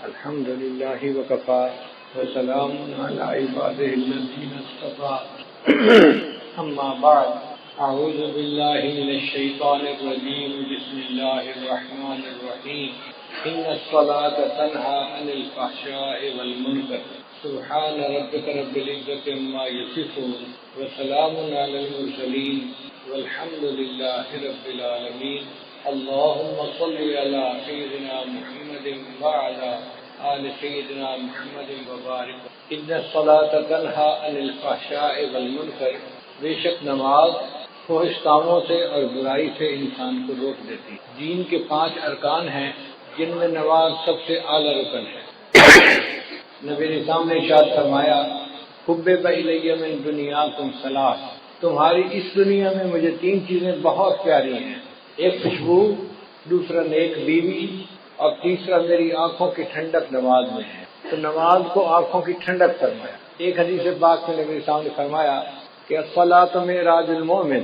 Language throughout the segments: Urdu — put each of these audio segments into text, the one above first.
الحمد لله وكفى وسلام على عباده الذين اصطفى أما بعد أعوذ بالله من الشيطان الرجيم بسم الله الرحمن الرحيم إن الصلاة تنهى عن الفحشاء والمنكر سبحان ربك رب العزة عما يصفون وسلام على المرسلين والحمد لله رب العالمين اللهم صل على سيدنا محمد وعلى آل سيدنا محمد وبارك ان الصلاة تنہى عن الفحشاء والمنکر، بے شک نماز فحش کاموں سے اور برائی سے انسان کو روک دیتی۔ دین کے 5 ارکان ہیں جن میں نماز سب سے اعلیٰ رکن ہے۔ نبی نظام نے ارشاد فرمایا حبب الی من دنیاکم ثلاث، تمہاری اس دنیا میں مجھے 3 چیزیں بہت پیاری ہیں، ایک خوشبو، دوسرا نیک بیوی اور تیسرا میری آنکھوں کی ٹھنڈک نماز میں ہے۔ تو نماز کو آنکھوں کی ٹھنڈک فرمایا۔ ایک حدیث پاک میں نبی صاحب نے فرمایا کہ الصلاۃ معراج المومن،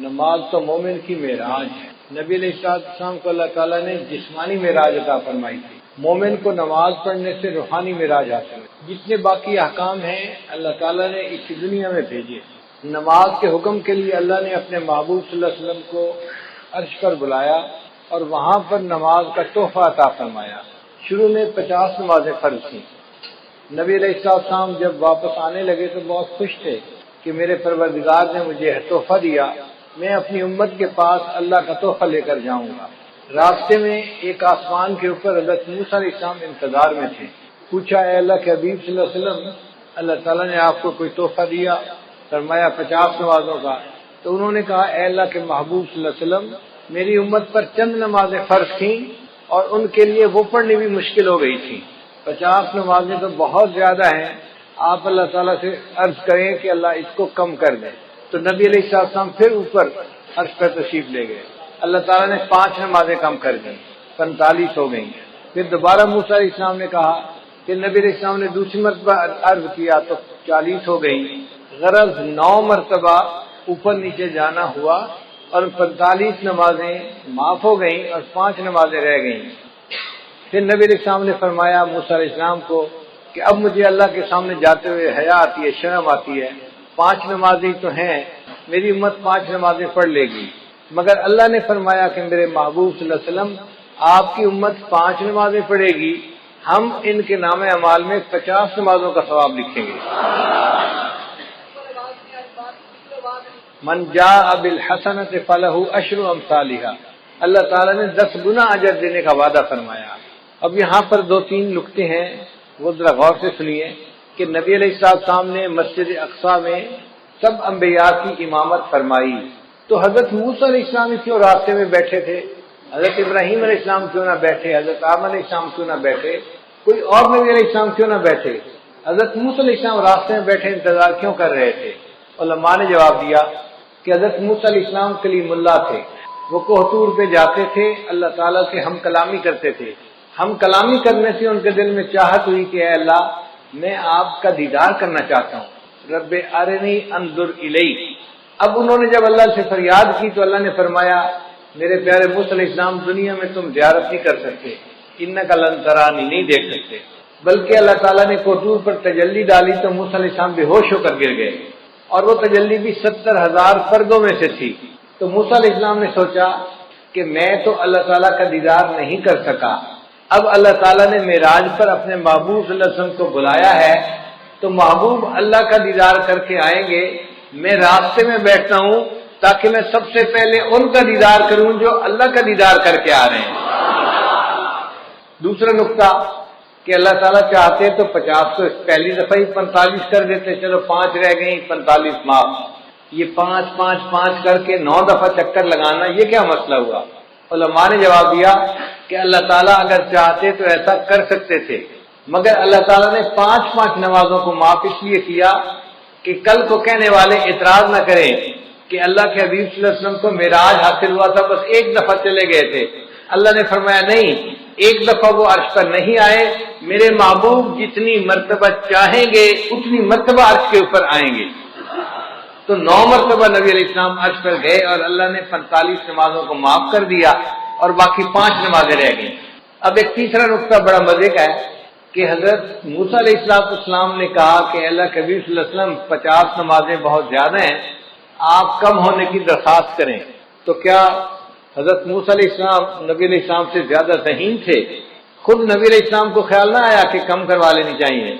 نماز تو مومن کی معراج ہے۔ نبی علیہ السلام کو اللہ تعالیٰ نے جسمانی معراج عطا فرمائی تھی، مومن کو نماز پڑھنے سے روحانی معراج حاصل ہے۔ جتنے باقی احکام ہیں اللہ تعالیٰ نے اسی دنیا میں بھیجے۔ نماز کے حکم کے لیے اللہ نے اپنے محبوب صلی اللہ علیہ وسلم کو عرش پر بلایا اور وہاں پر نماز کا تحفہ عطا فرمایا۔ شروع میں 50 نمازیں فرض تھیں۔ نبی علیہ السلام جب واپس آنے لگے تو بہت خوش تھے کہ میرے پروردگار نے مجھے تحفہ دیا، میں اپنی امت کے پاس اللہ کا تحفہ لے کر جاؤں گا۔ راستے میں ایک آسمان کے اوپر حضرت موسیٰ علیہ السلام انتظار میں تھے۔ پوچھا اے اللہ کے حبیب صلی اللہ علیہ وسلم، اللہ تعالیٰ نے آپ کو کوئی تحفہ دیا؟ فرمایا 50 نمازوں کا۔ تو انہوں نے کہا اے اللہ کے محبوب صلی اللہ علیہ وسلم، میری امت پر چند نمازیں فرض تھیں اور ان کے لیے وہ پڑھنی بھی مشکل ہو گئی تھی۔ 50 نمازیں تو بہت زیادہ ہیں، آپ اللہ تعالیٰ سے عرض کریں کہ اللہ اس کو کم کر دیں۔ تو نبی علیہ السلام پھر اوپر عرش پر تشریف لے گئے، اللہ تعالیٰ نے 5 نمازیں کم کر دیں، 45 ہو گئیں۔ پھر دوبارہ موسیٰ علیہ السلام نے کہا کہ نبی علیہ السلام نے دوسری مرتبہ عرض کیا تو 40 ہو گئیں۔ غرض 9 مرتبہ اوپر نیچے جانا ہوا اور 45 نمازیں معاف ہو گئیں اور 5 نمازیں رہ گئیں۔ پھر نبی علیہ السلام نے فرمایا موسیٰ علیہ السلام کو کہ اب مجھے اللہ کے سامنے جاتے ہوئے حیا آتی ہے، شرم آتی ہے، 5 نمازیں تو ہیں، میری امت 5 نمازیں پڑھ لے گی، مگر اللہ نے فرمایا کہ میرے محبوب صلی اللہ علیہ وسلم آپ کی امت 5 نمازیں پڑھے گی، ہم ان کے نام اعمال میں 50 نمازوں کا ثواب لکھیں گے۔ من جاء بالحسنۃ فلہ عشر امثالھا، اللہ تعالیٰ نے 10 گنا اجر دینے کا وعدہ فرمایا۔ اب یہاں پر 2-3 نکتے ہیں، وہ ذرا غور سے سنیے کہ نبی علیہ السلام نے مسجد اقصی میں سب انبیاء کی امامت فرمائی، تو حضرت موسیٰ علیہ السلام کیوں راستے میں بیٹھے تھے؟ حضرت ابراہیم علیہ السلام کیوں نہ بیٹھے؟ حضرت آدم علیہ السلام کیوں نہ بیٹھے؟ کوئی اور نبی علیہ السلام کیوں نہ بیٹھے؟ حضرت موسیٰ علیہ السلام راستے میں بیٹھے انتظار کیوں کر رہے تھے؟ علماء نے جواب دیا کہ حضرت موسیٰ علیہ السلام کلیم اللہ تھے، وہ کوہ طور پہ جاتے تھے، اللہ تعالیٰ سے ہم کلامی کرتے تھے، ہم کلامی کرنے سے ان کے دل میں چاہت ہوئی کہ اے اللہ میں آپ کا دیدار کرنا چاہتا ہوں، رب ارنی انظر الیک۔ اب انہوں نے جب اللہ سے فریاد کی تو اللہ نے فرمایا میرے پیارے موسیٰ علیہ السلام دنیا میں تم زیارت نہیں کر سکتے، انک لن ترانی نہیں دیکھ سکتے، بلکہ اللہ تعالیٰ نے کوہ طور پر تجلی ڈالی تو موسیٰ علیہ السلام بے ہوش ہو کر گر گئے، اور وہ تجلی بھی 70,000 پردوں میں سے تھی۔ تو موسیٰ علیہ السلام نے سوچا کہ میں تو اللہ تعالیٰ کا دیدار نہیں کر سکا، اب اللہ تعالیٰ نے معراج پر اپنے محبوب صلی اللہ علیہ وسلم کو بلایا ہے تو محبوب اللہ کا دیدار کر کے آئیں گے، میں راستے میں بیٹھتا ہوں تاکہ میں سب سے پہلے ان کا دیدار کروں جو اللہ کا دیدار کر کے آ رہے ہیں۔ دوسرا نقطہ کہ اللہ تعالیٰ چاہتے تو 50 کو پہلی دفعہ ہی 45 کر دیتے، چلو 5 رہ گئیں 45 معاف، یہ 5 کر کے 9 دفعہ چکر لگانا یہ کیا مسئلہ ہوا؟ علماء نے جواب دیا کہ اللہ تعالیٰ اگر چاہتے تو ایسا کر سکتے تھے، مگر اللہ تعالیٰ نے 5 نمازوں کو معاف اس لیے کیا کہ کل کو کہنے والے اعتراض نہ کریں کہ اللہ کے حبیب صلی اللہ علیہ وسلم کو معراج حاصل ہوا تھا بس 1 دفعہ چلے گئے تھے۔ اللہ نے فرمایا نہیں، 1 دفعہ وہ عرش پر نہیں آئے، میرے محبوب جتنی مرتبہ چاہیں گے اتنی مرتبہ عرش کے اوپر آئیں گے۔ تو 9 مرتبہ نبی علیہ السلام عرش پر گئے اور اللہ نے 45 نمازوں کو معاف کر دیا اور باقی 5 نمازیں رہ گئیں۔ اب ایک تیسرا نقطہ بڑا مزے کا ہے کہ حضرت موسیٰ علیہ السلام نے کہا کہ اللہ کبیر صلی اللہ علیہ وسلم 50 نمازیں بہت زیادہ ہیں، آپ کم ہونے کی درخواست کریں، تو کیا حضرت موسیٰ علیہ السلام نبی علیہ السلام سے زیادہ ذہین تھے؟ خود نبی علیہ السلام کو خیال نہ آیا کہ کم کروا لینی چاہیے؟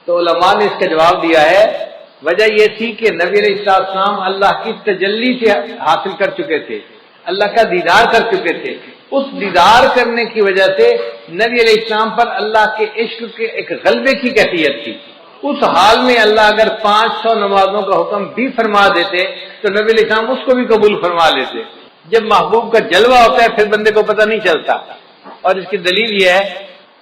تو علماء نے اس کا جواب دیا ہے، وجہ یہ تھی کہ نبی علیہ السلام اللہ کی تجلی سے حاصل کر چکے تھے، اللہ کا دیدار کر چکے تھے، اس دیدار کرنے کی وجہ سے نبی علیہ السلام پر اللہ کے عشق کے ایک غلبے کی کیفیت تھی۔ اس حال میں اللہ اگر 500 نمازوں کا حکم بھی فرما دیتے تو نبی علیہ السلام اس کو بھی قبول فرما لیتے۔ جب محبوب کا جلوہ ہوتا ہے پھر بندے کو پتہ نہیں چلتا، اور اس کی دلیل یہ ہے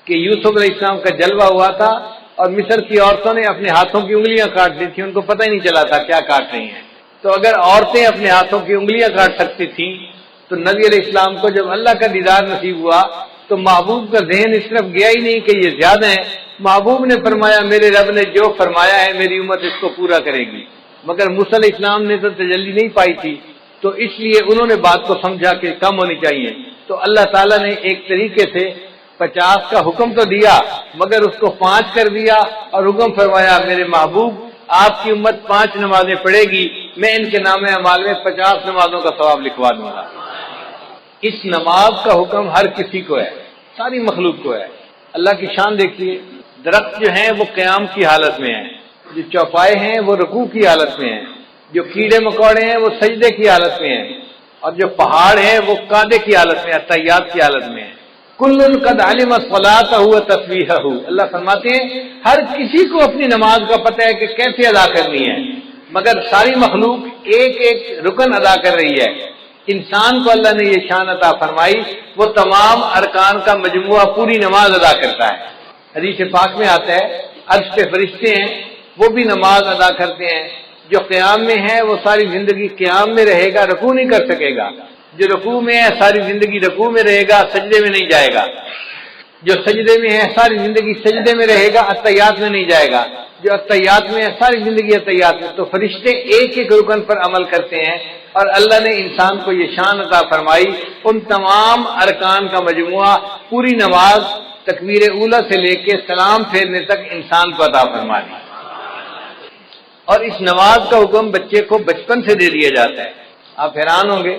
کہ یوسف علیہ السلام کا جلوہ ہوا تھا اور مصر کی عورتوں نے اپنے ہاتھوں کی انگلیاں کاٹ دی تھیں، ان کو پتہ ہی نہیں چلا تھا کیا کاٹ رہی ہیں۔ تو اگر عورتیں اپنے ہاتھوں کی انگلیاں کاٹ سکتی تھیں تو نبی علیہ السلام کو جب اللہ کا دیدار نصیب ہوا تو محبوب کا ذہن اس طرف گیا ہی نہیں کہ یہ زیادہ ہیں، محبوب نے فرمایا میرے رب نے جو فرمایا ہے میری امت اس کو پورا کرے گی۔ مگر موسیٰ علیہ السلام نے تو تجلی نہیں پائی تھی، تو اس لیے انہوں نے بات کو سمجھا کہ کم ہونی چاہیے، تو اللہ تعالیٰ نے ایک طریقے سے 50 کا حکم تو دیا مگر اس کو 5 کر دیا اور حکم فرمایا میرے محبوب آپ کی امت 5 نمازیں پڑھے گی، میں ان کے نام اعمال میں 50 نمازوں کا ثواب لکھوا دوں گا۔ اس نماز کا حکم ہر کسی کو ہے، ساری مخلوق کو ہے۔ اللہ کی شان دیکھیے، درخت جو ہیں وہ قیام کی حالت میں ہیں، جو چوپائے ہیں وہ رکوع کی حالت میں ہیں، جو کیڑے مکوڑے ہیں وہ سجدے کی حالت میں ہیں، اور جو پہاڑ ہیں وہ قعدے کی حالت میں، تحیات کی حالت میں ہیں۔ کل قد علم صلاتہ و تسبیحہ، اللہ فرماتے ہیں ہر کسی کو اپنی نماز کا پتہ ہے کہ کیسے ادا کرنی ہے، مگر ساری مخلوق ایک ایک رکن ادا کر رہی ہے۔ انسان کو اللہ نے یہ شان عطا فرمائی، وہ تمام ارکان کا مجموعہ پوری نماز ادا کرتا ہے۔ حدیث پاک میں آتا ہے عرش پہ فرشتے ہیں وہ بھی نماز ادا کرتے ہیں، جو قیام میں ہے وہ ساری زندگی قیام میں رہے گا، رکوع نہیں کر سکے گا، جو رکوع میں ہے ساری زندگی رکوع میں رہے گا، سجدے میں نہیں جائے گا، جو سجدے میں ہے ساری زندگی سجدے میں رہے گا، اتحیات میں نہیں جائے گا، جو اتحیات میں ہے ساری زندگی اتحیات میں۔ تو فرشتے ایک ایک رکن پر عمل کرتے ہیں، اور اللہ نے انسان کو یہ شان عطا فرمائی، ان تمام ارکان کا مجموعہ پوری نماز تکبیر اولیٰ سے لے کے سلام پھیرنے تک انسان کو عطا فرما دی۔ اور اس نماز کا حکم بچے کو بچپن سے دے دیا جاتا ہے۔ آپ حیران ہوں گے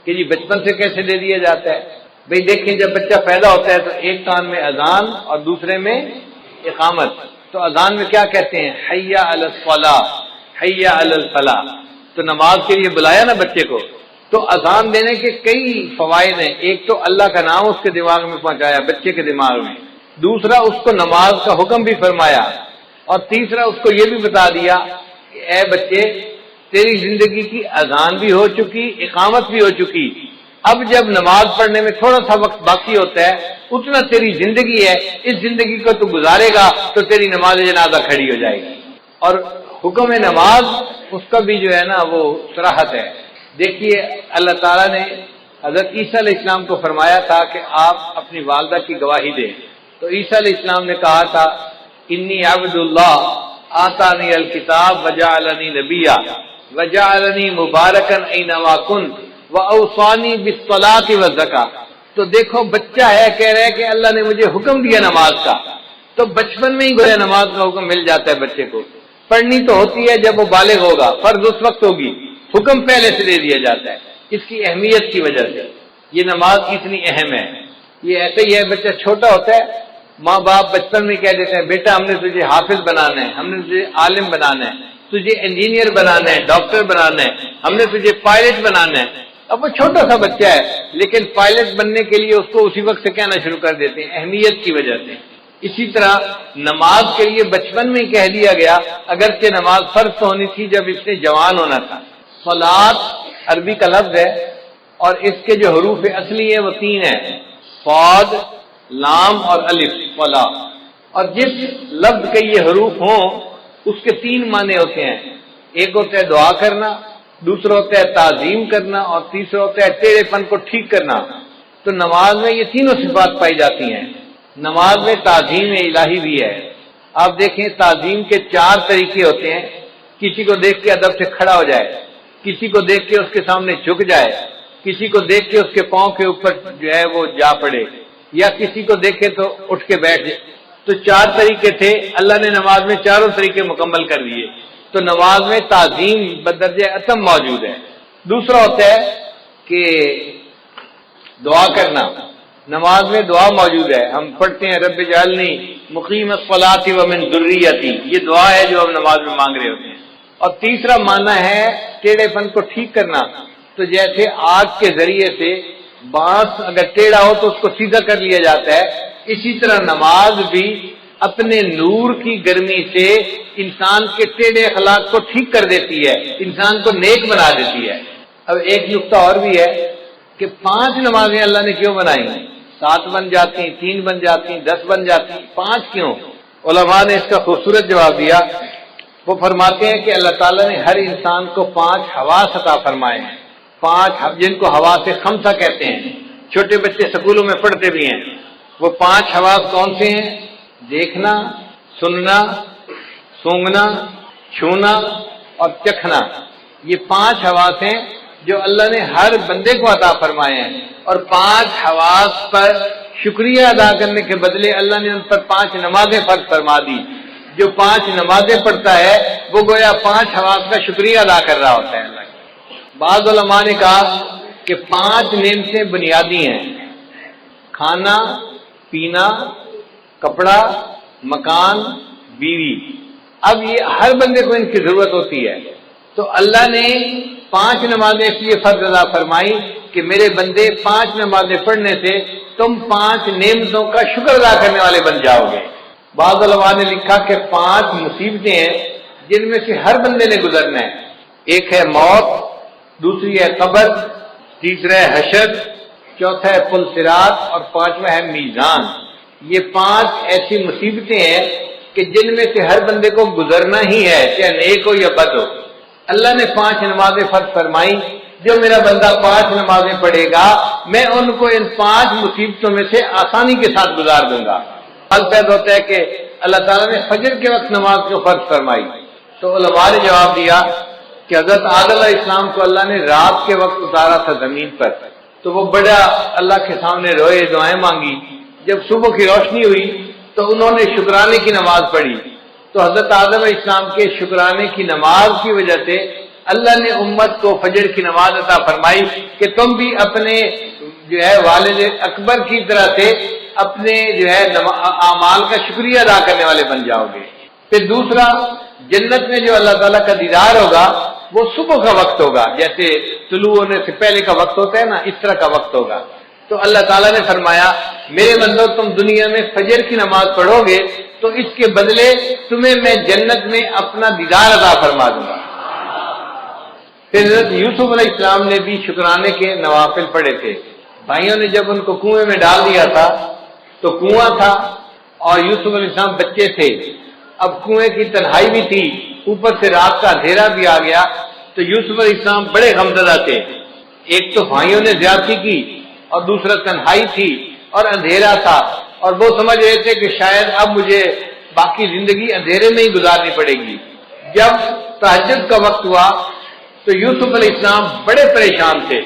کہ جی بچپن سے کیسے دے دیا جاتا ہے؟ بھئی دیکھیں جب بچہ پیدا ہوتا ہے تو ایک کان میں اذان اور دوسرے میں اقامت، تو اذان میں کیا کہتے ہیں؟ حی علی الصلاۃ، حی علی الفلاح، تو نماز کے لیے بلایا نا بچے کو۔ تو اذان دینے کے کئی فوائد ہیں، ایک تو اللہ کا نام اس کے دماغ میں پہنچایا بچے کے دماغ میں، دوسرا اس کو نماز کا حکم بھی فرمایا، اور تیسرا اس کو یہ بھی بتا دیا کہ اے بچے تیری زندگی کی اذان بھی ہو چکی، اقامت بھی ہو چکی، اب جب نماز پڑھنے میں تھوڑا سا وقت باقی ہوتا ہے اتنا تیری زندگی ہے، اس زندگی کو تو گزارے گا تو تیری نماز جنازہ کھڑی ہو جائے گی۔ اور حکم نماز اس کا بھی جو ہے نا وہ صراحت ہے۔ دیکھیے اللہ تعالیٰ نے حضرت عیسیٰ علیہ السلام کو فرمایا تھا کہ آپ اپنی والدہ کی گواہی دیں، تو عیسیٰ علیہ السلام نے کہا تھا انی عبد اللہ آتانی الکتاب وجعلنی نبیا وجعلنی مبارکا اینما کنت واوصانی بالصلاۃ والزکاۃ۔ تو دیکھو بچہ ہے کہہ رہا ہے کہ اللہ نے مجھے حکم دیا نماز کا، تو بچپن میں ہی گویا نماز کا حکم مل جاتا ہے بچے کو۔ پڑھنی تو ہوتی ہے جب وہ بالغ ہوگا، فرض اس وقت ہوگی، حکم پہلے سے دے دیا جاتا ہے اس کی اہمیت کی وجہ سے۔ یہ نماز اتنی اہم ہے، یہ ایسے ہی ہے بچہ چھوٹا ہوتا ہے ماں باپ بچپن میں کہہ دیتے ہیں بیٹا ہم نے تجھے حافظ بنانا ہے، ہم نے تجھے عالم بنانا ہے، تجھے انجینئر بنانا ہے، ڈاکٹر بنانا ہے، ہم نے تجھے پائلٹ بنانا ہے۔ اب وہ چھوٹا سا بچہ ہے لیکن پائلٹ بننے کے لیے اس کو اسی وقت سے کہنا شروع کر دیتے ہیں اہمیت کی وجہ سے۔ اسی طرح نماز کے لیے بچپن میں کہہ دیا گیا، اگرچہ نماز فرض تو ہونی تھی جب اس نے جوان ہونا تھا۔ صلاۃ عربی کا لفظ ہے اور اس کے جو حروف اصلی ہیں وہ 3 ہیں، صاد، لام اور الف، صلاۃ۔ اور جس لفظ کے یہ حروف ہوں اس کے 3 معنی ہوتے ہیں، ایک ہوتا ہے دعا کرنا، دوسرا ہوتا ہے تعظیم کرنا، اور تیسرا ہوتا ہے ٹیڑھے پن کو ٹھیک کرنا۔ تو نماز میں یہ تینوں صفات پائی جاتی ہیں۔ نماز میں تعظیم الہی بھی ہے۔ آپ دیکھیں تعظیم کے 4 طریقے ہوتے ہیں، کسی کو دیکھ کے ادب سے کھڑا ہو جائے، کسی کو دیکھ کے اس کے سامنے جھک جائے، کسی کو دیکھ کے اس کے پاؤں کے اوپر جو ہے وہ جا پڑے، یا کسی کو دیکھے تو اٹھ کے بیٹھ جائے۔ تو 4 طریقے تھے، اللہ نے نماز میں چاروں طریقے مکمل کر دیے، تو نماز میں تعظیم بدرجہ اتم موجود ہے۔ دوسرا ہوتا ہے کہ دعا کرنا، نماز میں دعا موجود ہے، ہم پڑھتے ہیں رب اجعلنی مقیم الصلاۃ ومن ذریتی، یہ دعا ہے جو ہم نماز میں مانگ رہے ہوتے ہیں۔ اور تیسرا معنی ہے ٹیڑھے پن کو ٹھیک کرنا، تو جیسے آگ کے ذریعے سے بانس اگر ٹیڑھا ہو تو اس کو سیدھا کر لیا جاتا ہے، اسی طرح نماز بھی اپنے نور کی گرمی سے انسان کے ٹیڑھے اخلاق کو ٹھیک کر دیتی ہے، انسان کو نیک بنا دیتی ہے۔ اب ایک نقطہ اور بھی ہے کہ 5 نمازیں اللہ نے کیوں بنائی؟ 7 بن جاتی، 3 بن جاتی، 10 بن جاتی، 5 کیوں؟ علماء نے اس کا خوبصورت جواب دیا، وہ فرماتے ہیں کہ اللہ تعالیٰ نے ہر انسان کو 5 حواس عطا فرمائے ہیں، 5 جن کو حواس خمسہ کہتے ہیں، چھوٹے بچے سکولوں میں پڑھتے بھی ہیں۔ وہ 5 حواس کون سے ہیں؟ دیکھنا، سننا، سونگھنا، چھونا اور چکھنا، یہ 5 حواس ہیں جو اللہ نے ہر بندے کو عطا فرمائے ہیں، اور 5 حواس پر شکریہ ادا کرنے کے بدلے اللہ نے ان پر 5 نمازیں فرض فرما دی۔ جو 5 نمازیں پڑھتا ہے وہ گویا 5 حواس کا شکریہ ادا کر رہا ہوتا ہے اللہ کا۔ بعض علماء نے کہا کہ 5 نعمتیں بنیادی ہیں، کھانا، پینا، کپڑا، مکان، بیوی۔ اب یہ ہر بندے کو ان کی ضرورت ہوتی ہے، تو اللہ نے 5 نمازیں اس لیے فرض ادا فرمائی کہ میرے بندے 5 نمازیں پڑھنے سے تم 5 نعمتوں کا شکر ادا کرنے والے بن جاؤ گے۔ بعض علماء نے لکھا کہ 5 مصیبتیں ہیں جن میں سے ہر بندے نے گزرنا ہے، ایک ہے موت، دوسری ہے قبر، تیسرا ہے حشر، چوتھا ہے پل صراط اور 5واں ہے میزان۔ یہ 5 ایسی مصیبتیں ہیں کہ جن میں سے ہر بندے کو گزرنا ہی ہے، چاہے نیک ہو یا بد ہو۔ اللہ نے 5 نمازیں فرض فرمائی، جو میرا بندہ 5 نمازیں پڑھے گا میں ان کو ان 5 مصیبتوں میں سے آسانی کے ساتھ گزار دوں گا۔ حال پیدا ہوتا ہے کہ اللہ تعالیٰ نے فجر کے وقت نماز کو فرض فرمائی، تو علماء نے جواب دیا کہ حضرت آدم علیہ السلام کو اللہ نے رات کے وقت اتارا تھا زمین پر، تو وہ بڑا اللہ کے سامنے روئے، دعائیں مانگی۔ جب صبح کی روشنی ہوئی تو انہوں نے شکرانے کی نماز پڑھی، تو حضرت آدم علیہ السلام کے شکرانے کی نماز کی وجہ سے اللہ نے امت کو فجر کی نماز عطا فرمائی کہ تم بھی اپنے جو ہے والد اکبر کی طرح سے اپنے جو ہے اعمال کا شکریہ ادا کرنے والے بن جاؤ گے۔ پھر دوسرا، جنت میں جو اللہ تعالیٰ کا دیدار ہوگا وہ صبح کا وقت ہوگا، جیسے طلوع ہونے سے پہلے کا وقت ہوتا ہے نا، اس طرح کا وقت ہوگا۔ تو اللہ تعالیٰ نے فرمایا میرے بندو تم دنیا میں فجر کی نماز پڑھو گے تو اس کے بدلے تمہیں میں جنت میں اپنا دیدار عطا فرما دوں گا۔ پھر حضرت یوسف علیہ السلام نے بھی شکرانے کے نوافل پڑھے تھے، بھائیوں نے جب ان کو کنویں میں ڈال دیا تھا تو کنواں تھا اور یوسف علیہ السلام بچے تھے، اب کنویں کی تنہائی بھی تھی، اوپر سے رات کا اندھیرا بھی آ گیا، تو یوسف علیہ السلام بڑے غمزدہ تھے۔ ایک تو بھائیوں نے زیادتی کی اور دوسرا تنہائی تھی اور اندھیرا تھا، اور وہ سمجھ رہے تھے کہ شاید اب مجھے باقی زندگی اندھیرے میں ہی گزارنی پڑے گی۔ جب تہجد کا وقت ہوا تو یوسف علیہ السلام بڑے پریشان تھے،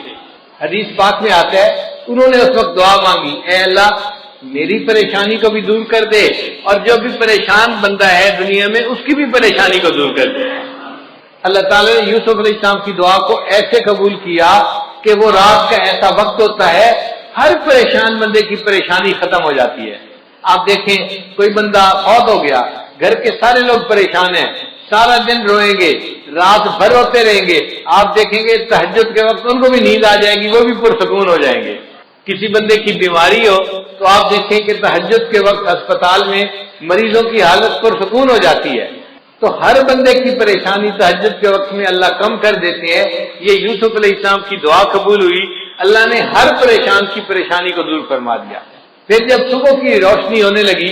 حدیث پاک میں آتا ہے انہوں نے اس وقت دعا مانگی، اے اللہ میری پریشانی کو بھی دور کر دے اور جو بھی پریشان بندہ ہے دنیا میں اس کی بھی پریشانی کو دور کر دے۔ اللہ تعالیٰ نے یوسف علیہ السلام کی دعا کو ایسے قبول کیا کہ وہ رات کا ایسا وقت ہوتا ہے ہر پریشان بندے کی پریشانی ختم ہو جاتی ہے۔ آپ دیکھیں کوئی بندہ فوت ہو گیا، گھر کے سارے لوگ پریشان ہیں، سارا دن روئیں گے، رات بھر روتے رہیں گے، آپ دیکھیں گے تہجد کے وقت ان کو بھی نیند آ جائے گی، وہ بھی پرسکون ہو جائیں گے۔ کسی بندے کی بیماری ہو تو آپ دیکھیں کہ تہجد کے وقت اسپتال میں مریضوں کی حالت پرسکون ہو جاتی ہے۔ تو ہر بندے کی پریشانی تہجد کے وقت میں اللہ کم کر دیتے ہیں۔ یہ یوسف علیہ السلام کی دعا قبول ہوئی، اللہ نے ہر پریشان کی پریشانی کو دور فرما دیا۔ پھر جب صبح کی روشنی ہونے لگی،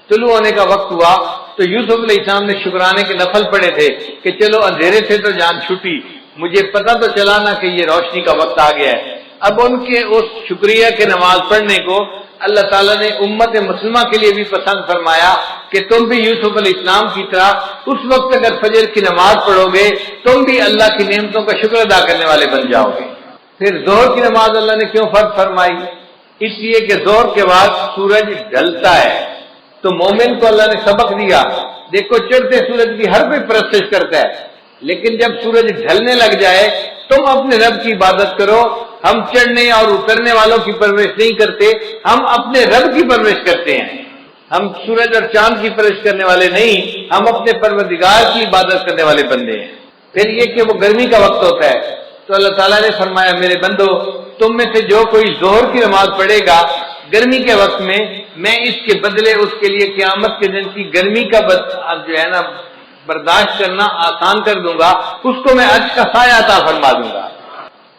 طلوع ہونے کا وقت ہوا، تو یوسف علیہ السلام نے شکرانے کے نفل پڑھے تھے کہ چلو اندھیرے سے تو جان چھوٹی، مجھے پتہ تو چلا نا کہ یہ روشنی کا وقت آ گیا ہے۔ اب ان کے اس شکریہ کے نماز پڑھنے کو اللہ تعالیٰ نے امت مسلمہ کے لیے بھی پسند فرمایا کہ تم بھی یوسف علیہ السلام کی طرح اس وقت اگر فجر کی نماز پڑھو گے تم بھی اللہ کی نعمتوں کا شکر ادا کرنے والے بن جاؤ گے۔ پھر ظہر کی نماز اللہ نے کیوں فرض فرمائی؟ اس لیے کہ ظہر کے بعد سورج ڈھلتا ہے، تو مومن کو اللہ نے سبق دیا، دیکھو چڑھتے سورج کی ہر کوئی پرستش کرتا ہے، لیکن جب سورج ڈھلنے لگ جائے تم اپنے رب کی عبادت کرو۔ ہم چڑھنے اور اترنے والوں کی پرورش نہیں کرتے، ہم اپنے رب کی پرورش کرتے ہیں۔ ہم سورج اور چاند کی پرورش کرنے والے نہیں، ہم اپنے پروردگار کی عبادت کرنے والے بندے ہیں۔ پھر یہ کہ وہ گرمی کا وقت ہوتا ہے تو اللہ تعالیٰ نے فرمایا میرے بندو تم میں سے جو کوئی ظہر کی نماز پڑھے گا گرمی کے وقت میں اس کے بدلے اس کے لیے قیامت کے دن کی گرمی کا جو ہے نا برداشت کرنا آسان کر دوں گا، اس کو میں عرش کا سایہ عطا فرما دوں گا۔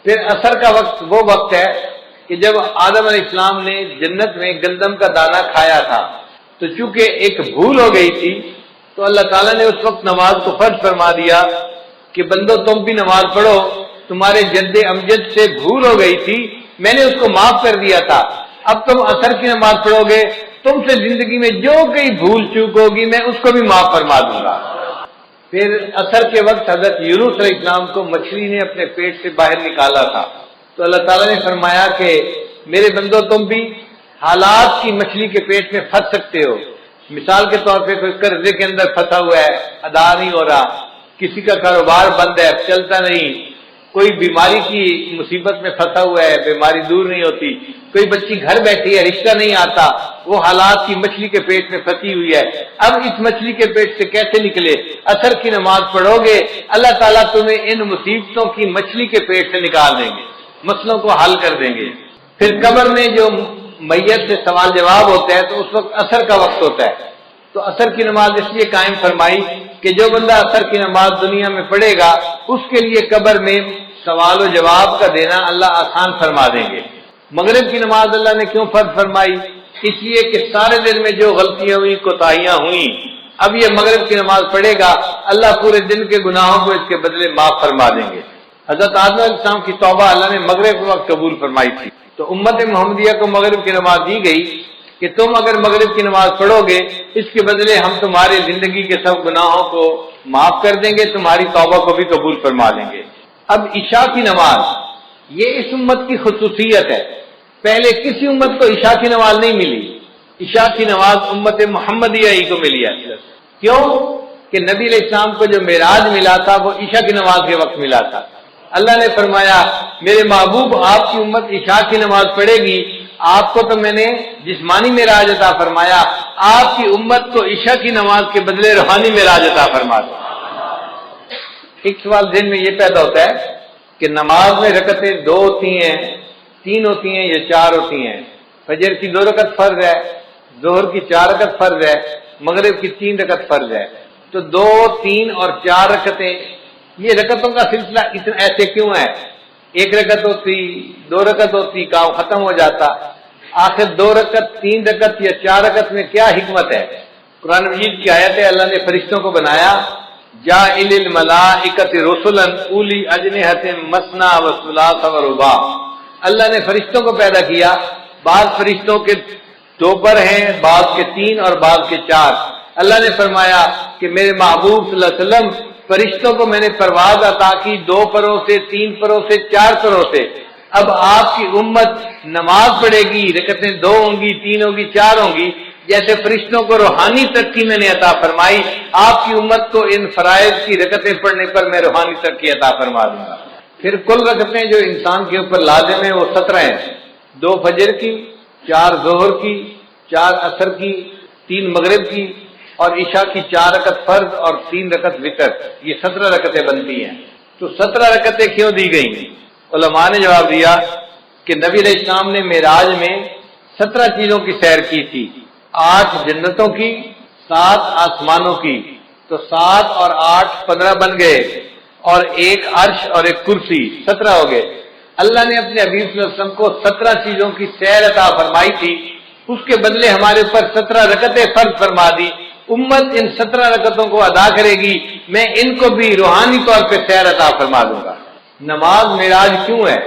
پھر عصر کا وقت وہ وقت ہے کہ جب آدم علیہ السلام نے جنت میں گندم کا دانہ کھایا تھا تو چونکہ ایک بھول ہو گئی تھی تو اللہ تعالیٰ نے اس وقت نماز کو فرض فرما دیا کہ بندو تم بھی نماز پڑھو، تمہارے جد امجد سے بھول ہو گئی تھی، میں نے اس کو معاف کر دیا تھا، اب تم عصر کی نماز پڑھو گے، تم سے زندگی میں جو کئی بھول چوک ہوگی میں اس کو بھی معاف فرما دوں گا۔ پھر عصر کے وقت حضرت یونس علیہ السلام کو مچھلی نے اپنے پیٹ سے باہر نکالا تھا تو اللہ تعالیٰ نے فرمایا کہ میرے بندو تم بھی حالات کی مچھلی کے پیٹ میں پھنس سکتے ہو۔ مثال کے طور پہ کوئی قرضے کے اندر پھنسا ہوا ہے، ادا نہیں ہو رہا، کسی کا کاروبار بند ہے، چلتا نہیں، کوئی بیماری کی مصیبت میں پھنسا ہوا ہے، بیماری دور نہیں ہوتی، کوئی بچی گھر بیٹھی ہے، رشتہ نہیں آتا، وہ حالات کی مچھلی کے پیٹ میں پھنسی ہوئی ہے، اب اس مچھلی کے پیٹ سے کیسے نکلے؟ عصر کی نماز پڑھو گے اللہ تعالیٰ تمہیں ان مصیبتوں کی مچھلی کے پیٹ سے نکال دیں گے، مسئلوں کو حل کر دیں گے۔ پھر قبر میں جو میت سے سوال جواب ہوتا ہے تو اس وقت عصر کا وقت ہوتا ہے، تو عصر کی نماز اس لیے قائم فرمائی کہ جو بندہ عصر کی نماز دنیا میں پڑھے گا اس کے لیے قبر میں سوال و جواب کا دینا اللہ آسان فرما دیں گے۔ مغرب کی نماز اللہ نے کیوں فرض فرمائی؟ اس لیے کہ سارے دن میں جو غلطیاں ہوئی، کوتاہیاں ہوئیں، اب یہ مغرب کی نماز پڑھے گا اللہ پورے دن کے گناہوں کو اس کے بدلے معاف فرما دیں گے۔ حضرت آدم علیہ السلام کی توبہ اللہ نے مغرب کے وقت قبول فرمائی تھی، تو امت محمدیہ کو مغرب کی نماز دی گئی کہ تم اگر مغرب کی نماز پڑھو گے اس کے بدلے ہم تمہاری زندگی کے سب گناہوں کو معاف کر دیں گے، تمہاری توبہ کو بھی قبول فرما لیں گے۔ اب عشاء کی نماز یہ اس امت کی خصوصیت ہے، پہلے کسی امت کو عشاء کی نماز نہیں ملی، عشاء کی نماز امت محمدیہ ہی کو ملی ہے۔ کیوں کہ نبی علیہ السلام کو جو معراج ملا تھا وہ عشاء کی نماز کے وقت ملا تھا۔ اللہ نے فرمایا میرے محبوب آپ کی امت عشاء کی نماز پڑھے گی، آپ کو تو میں نے جسمانی معراج عطا فرمایا، آپ کی امت کو عشاء کی نماز کے بدلے روحانی معراج عطا فرما دو۔ ایک سوال ذہن میں یہ پیدا ہوتا ہے کہ نماز میں رکعتیں 2 ہوتی ہیں، 3 ہوتی ہیں یا 4 ہوتی ہیں؟ فجر کی 2 رکعت فرض ہے، ظہر کی 4 رکعت فرض ہے، مغرب کی 3 رکعت فرض ہے، تو 2، 3 اور 4 رکعتیں، یہ رکعتوں کا سلسلہ اتنا ایسے کیوں ہے؟ 1 رکعت ہوتی، 2 رکعت ہوتی، کام ختم ہو جاتا، آخر 2 رکعت، 3 رکعت یا 4 رکعت میں کیا حکمت ہے؟ قرآن مجید کی آیت ہے اللہ نے فرشتوں کو بنایا جاعل الملائکۃ رسلا اولی اجنحۃ مثنی و ثلاث و رباع، اللہ نے فرشتوں کو پیدا کیا، بعض فرشتوں کے 2 پر ہیں، بعض کے 3 اور بعض کے 4۔ اللہ نے فرمایا کہ میرے محبوب صلی اللہ علیہ وسلم فرشتوں کو میں نے پرواز عطا کی 2 پروں سے، 3 پروں سے، 4 پروں سے، اب آپ کی امت نماز پڑھے گی، رکعتیں 2 ہوں گی، 3 ہوں گی، 4 ہوں گی، جیسے فرشتوں کو روحانی ترقی میں نے عطا فرمائی، آپ کی امت کو ان فرائض کی رکعتیں پڑھنے پر میں روحانی ترقی عطا فرما دوں گا۔ پھر کل رکعتیں جو انسان کے اوپر لازم ہیں وہ 17 ہیں، 2 فجر کی، 4 ظہر کی، 4 عصر کی، 3 مغرب کی، اور عشاء کی 4 رکعت فرض اور 3 رکعت وتر، یہ 17 رکعتیں بنتی ہیں۔ تو 17 رکعتیں کیوں دی گئیں؟ علماء نے جواب دیا کہ نبی علیہ السلام نے معراج میں 17 چیزوں کی سیر کی تھی، 8 جنتوں کی، 7 آسمانوں کی، تو 7 اور 8 15 بن گئے، اور 1 عرش اور 1 کرسی، 17 ہو گئے۔ اللہ نے اپنے حبیب صلی اللہ علیہ وسلم کو 17 چیزوں کی سیر عطا فرمائی تھی، اس کے بدلے ہمارے اوپر 17 رکعتیں فرض فرما دی۔ امت ان 17 رکعتوں کو ادا کرے گی، میں ان کو بھی روحانی طور پہ سیر عطا فرما دوں گا۔ نماز معراج کیوں ہے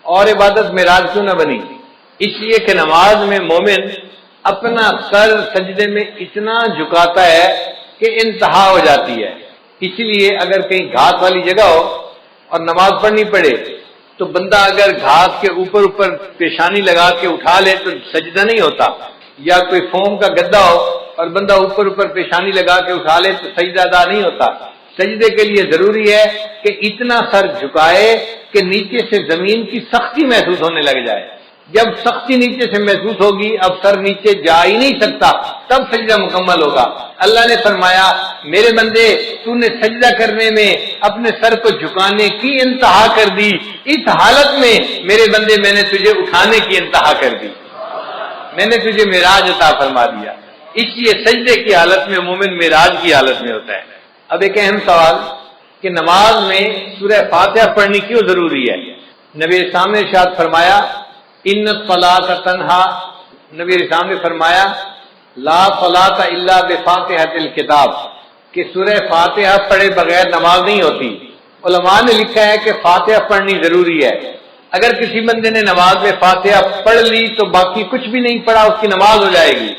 اور عبادت معراج کیوں نہ بنی؟ اس لیے کہ نماز میں مومن اپنا سر سجدے میں اتنا جھکاتا ہے کہ انتہا ہو جاتی ہے۔ اسی لیے اگر کہیں گھاس والی جگہ ہو اور نماز پڑھنی پڑے تو بندہ اگر گھاس کے اوپر پیشانی لگا کے اٹھا لے تو سجدہ نہیں ہوتا، یا کوئی فوم کا گدا ہو اور بندہ اوپر اوپر پیشانی لگا کے اٹھا لے تو سجدہ ادا نہیں ہوتا۔ سجدے کے لیے ضروری ہے کہ اتنا سر جھکائے کہ نیچے سے زمین کی سختی محسوس ہونے لگ جائے۔ جب سختی نیچے سے محسوس ہوگی، اب سر نیچے جا ہی نہیں سکتا، تب سجدہ مکمل ہوگا۔ اللہ نے فرمایا میرے بندے تو نے سجدہ کرنے میں اپنے سر کو جھکانے کی انتہا کر دی، اس حالت میں میرے بندے میں نے تجھے اٹھانے کی انتہا کر دی، میں نے تجھے معراج عطا فرما دیا۔ اس لیے سجدے کی حالت میں مومن معراج کی حالت میں ہوتا ہے۔ اب ایک اہم سوال کہ نماز میں سورہ فاتحہ پڑھنی کیوں ضروری ہے؟ نبی اسلام نے ارشاد فرمایا ان الصلاۃ تنہا، نبی اسلام نے فرمایا لا صلاۃ الا بفاتحۃ الکتاب، کہ سورہ فاتحہ پڑھے بغیر نماز نہیں ہوتی۔ علماء نے لکھا ہے کہ فاتحہ پڑھنی ضروری ہے۔ اگر کسی بندے نے نماز میں فاتحہ پڑھ لی تو باقی کچھ بھی نہیں پڑھا، اس کی نماز ہو جائے گی۔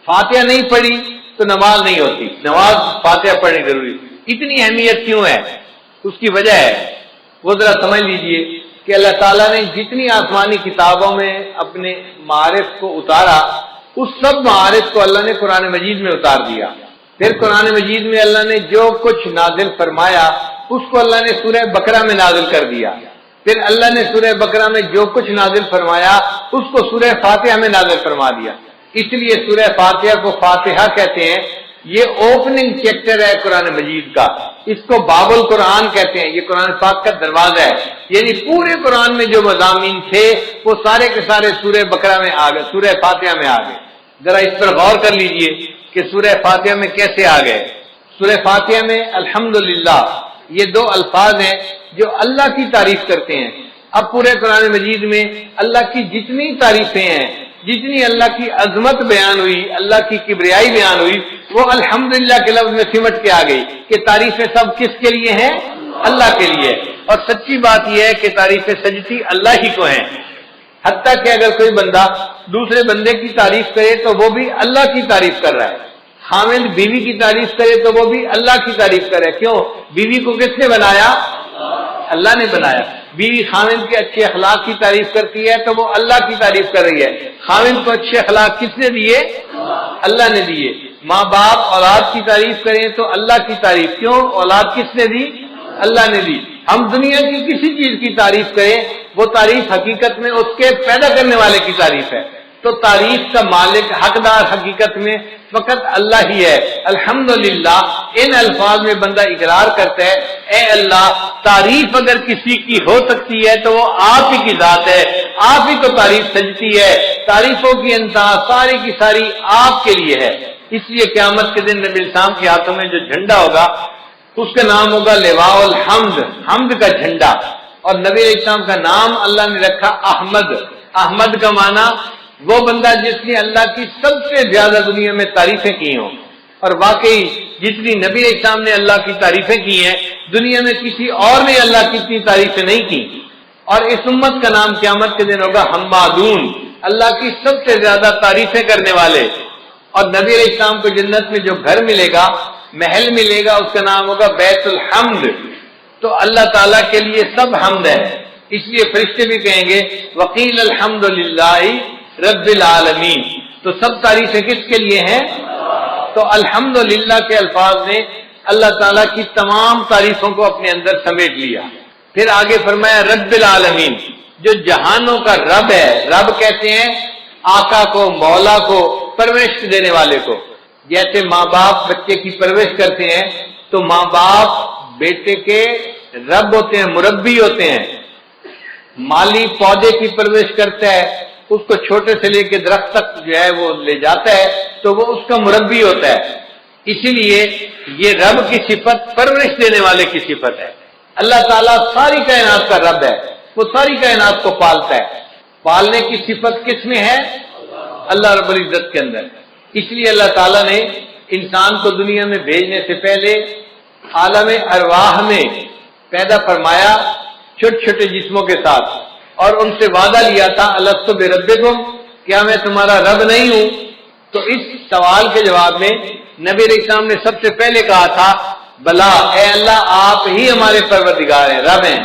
فاتحہ نہیں پڑھی تو نماز نہیں ہوتی، نماز فاتحہ پڑھنی ضروری۔ اتنی اہمیت کیوں ہے؟ اس کی وجہ ہے، وہ ذرا سمجھ لیجئے کہ اللہ تعالیٰ نے جتنی آسمانی کتابوں میں اپنے معارف کو اتارا، اس سب معارف کو اللہ نے قرآن مجید میں اتار دیا۔ پھر قرآن مجید میں اللہ نے جو کچھ نازل فرمایا اس کو اللہ نے سورہ بقرہ میں نازل کر دیا۔ پھر اللہ نے سورہ بقرہ میں جو کچھ نازل فرمایا اس کو سورہ فاتحہ میں نازل فرما دیا۔ اس لیے سورہ فاتحہ کو فاتحہ کہتے ہیں، یہ اوپننگ چیپٹر ہے قرآن مجید کا، اس کو باب القرآن کہتے ہیں، یہ قرآن پاک کا دروازہ ہے، یعنی پورے قرآن میں جو مضامین تھے وہ سارے کے سارے سورہ بقرہ میں آ گئے، سورہ فاتحہ میں آ گئے۔ ذرا اس پر غور کر لیجئے کہ سورہ فاتحہ میں کیسے آ گئے۔ سورہ فاتحہ میں الحمدللہ یہ دو الفاظ ہیں جو اللہ کی تعریف کرتے ہیں۔ اب پورے قرآن مجید میں اللہ کی جتنی تعریفیں ہیں، جتنی اللہ کی عظمت بیان ہوئی، اللہ کی کبریائی بیان ہوئی، وہ الحمدللہ کے لفظ میں سمٹ کے آ گئی کہ تعریفیں سب کس کے لیے ہیں؟ اللہ کے لیے۔ اور سچی بات یہ ہے کہ تعریفیں سجتی اللہ ہی کو ہیں، حتیٰ کہ اگر کوئی بندہ دوسرے بندے کی تعریف کرے تو وہ بھی اللہ کی تعریف کر رہا ہے۔ خاوند بیوی کی تعریف کرے تو وہ بھی اللہ کی تعریف کرے۔ کیوں؟ بیوی کو کس نے بنایا؟ اللہ نے بنایا۔ بیوی خاوند کے اچھے اخلاق کی تعریف کرتی ہے تو وہ اللہ کی تعریف کر رہی ہے۔ خاوند کو اچھے اخلاق کس نے دیے؟ اللہ نے دیے۔ ماں باپ اولاد کی تعریف کریں تو اللہ کی تعریف، کیوں؟ اولاد کس نے دی؟ اللہ نے دی۔ ہم دنیا کی کسی چیز کی تعریف کریں، وہ تعریف حقیقت میں اس کے پیدا کرنے والے کی تعریف ہے۔ تو تعریف کا مالک، حقدار حقیقت میں فقط اللہ ہی ہے۔ الحمدللہ ان الفاظ میں بندہ اقرار کرتا ہے اے اللہ، تعریف اگر کسی کی ہو سکتی ہے تو وہ آپ ہی کی ذات ہے، آپ ہی کو تعریف سجتی ہے، تعریفوں کی انتہا ساری کی ساری آپ کے لیے ہے۔ اس لیے قیامت کے دن نبی السلام کے ہاتھوں میں جو جھنڈا ہوگا اس کا نام ہوگا لواء الحمد، حمد کا جھنڈا۔ اور نبی علیہ السلام کا نام اللہ نے رکھا احمد۔ احمد کا معنی وہ بندہ جس نے اللہ کی سب سے زیادہ دنیا میں تعریفیں کی ہوں، اور واقعی جتنی نبی علیہ السلام نے اللہ کی تعریفیں کی ہیں دنیا میں کسی اور نے اللہ کی اتنی تعریفیں نہیں کی۔ اور اس امت کا نام قیامت کے دن ہوگا حمادون، اللہ کی سب سے زیادہ تعریفیں کرنے والے۔ اور نبی علیہ السلام کو جنت میں جو گھر ملے گا، محل ملے گا، اس کا نام ہوگا بیت الحمد۔ تو اللہ تعالیٰ کے لیے سب حمد ہے، اس لیے فرشتے بھی کہیں گے وقیل الحمدللہ رب العالمین۔ تو سب تعریفیں کس کے لیے ہیں؟ تو الحمدللہ کے الفاظ نے اللہ تعالیٰ کی تمام تعریفوں کو اپنے اندر سمیٹ لیا۔ پھر آگے فرمایا رب العالمین، جو جہانوں کا رب ہے۔ رب کہتے ہیں آقا کو، مولا کو، پرورش دینے والے کو۔ جیسے ماں باپ بچے کی پرورش کرتے ہیں تو ماں باپ بیٹے کے رب ہوتے ہیں، مربی ہوتے ہیں۔ مالی پودے کی پرورش کرتا ہے، اس کو چھوٹے سے لے کے درخت تک جو ہے وہ لے جاتا ہے تو وہ اس کا مربی ہوتا ہے۔ اسی لیے یہ رب کی صفت پرورش دینے والے کی صفت ہے۔ اللہ تعالیٰ ساری کائنات کا رب ہے، وہ ساری کائنات کو پالتا ہے۔ پالنے کی صفت کس میں ہے؟ اللہ رب العزت کے اندر۔ اس لیے اللہ تعالیٰ نے انسان کو دنیا میں بھیجنے سے پہلے عالم ارواح میں پیدا فرمایا چھوٹے چھوٹے جسموں کے ساتھ، اور ان سے وعدہ لیا تھا الست بربکم، کیا میں تمہارا رب نہیں ہوں؟ تو اس سوال کے جواب میں نبی علیہ السلام نے سب سے پہلے کہا تھا بلا، اے اللہ آپ ہی ہمارے پروردگار ہیں، رب ہیں۔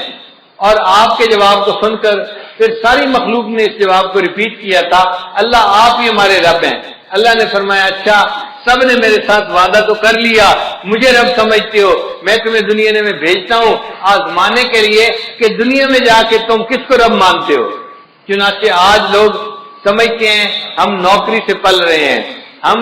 اور آپ کے جواب کو سن کر پھر ساری مخلوق نے اس جواب کو ریپیٹ کیا تھا اللہ آپ ہی ہمارے رب ہیں۔ اللہ نے فرمایا اچھا سب نے میرے ساتھ وعدہ تو کر لیا، مجھے رب سمجھتے ہو، میں تمہیں دنیا میں بھیجتا ہوں آزمانے کے لیے کہ دنیا میں جا کے تم کس کو رب مانتے ہو۔ چنانچہ آج لوگ سمجھتے ہیں ہم نوکری سے پل رہے ہیں، ہم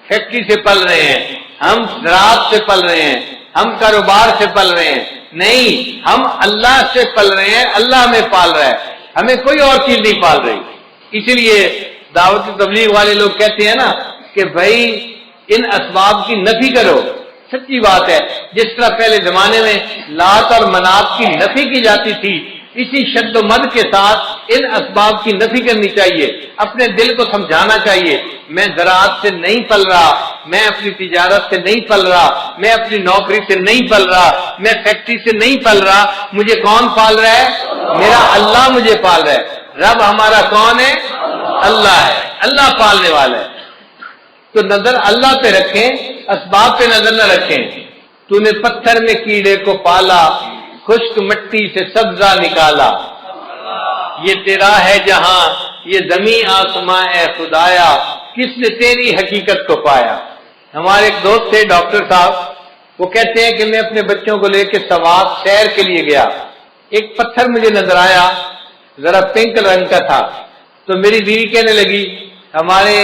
فیکٹری سے پل رہے ہیں، ہم زراعت سے پل رہے ہیں، ہم کاروبار سے پل رہے ہیں۔ نہیں، ہم اللہ سے پل رہے ہیں، اللہ ہمیں پال رہا ہے، ہمیں کوئی اور چیز نہیں پال رہی۔ اسی لیے دعوت تبلیغ والے لوگ کہتے ہیں نا کہ بھائی ان اسباب کی نفی کرو۔ سچی بات ہے، جس طرح پہلے زمانے میں لات اور منات کی نفی کی جاتی تھی، اسی شد و مد کے ساتھ ان اسباب کی نفی کرنی چاہیے، اپنے دل کو سمجھانا چاہیے میں زراعت سے نہیں پل رہا، میں اپنی تجارت سے نہیں پل رہا، میں اپنی نوکری سے نہیں پل رہا، میں فیکٹری سے نہیں پل رہا، مجھے کون پال رہا ہے؟ میرا اللہ مجھے پال رہا ہے۔ رب ہمارا کون ہے؟ اللہ ہے، اللہ پالنے والا ہے۔ تو نظر اللہ پہ رکھیں، اسباب پہ نظر نہ رکھیں۔ تو نے پتھر میں کیڑے کو پالا، خشک مٹی سے سبزہ نکالا، یہ تیرا ہے جہاں یہ زمین آسماں اے خدایا، کس نے تیری حقیقت کو پایا۔ ہمارے ایک دوست تھے ڈاکٹر صاحب، وہ کہتے ہیں کہ میں اپنے بچوں کو لے کے سوات سیر کے لیے گیا، ایک پتھر مجھے نظر آیا ذرا پنک رنگ کا تھا، تو میری بیوی کہنے لگی ہمارے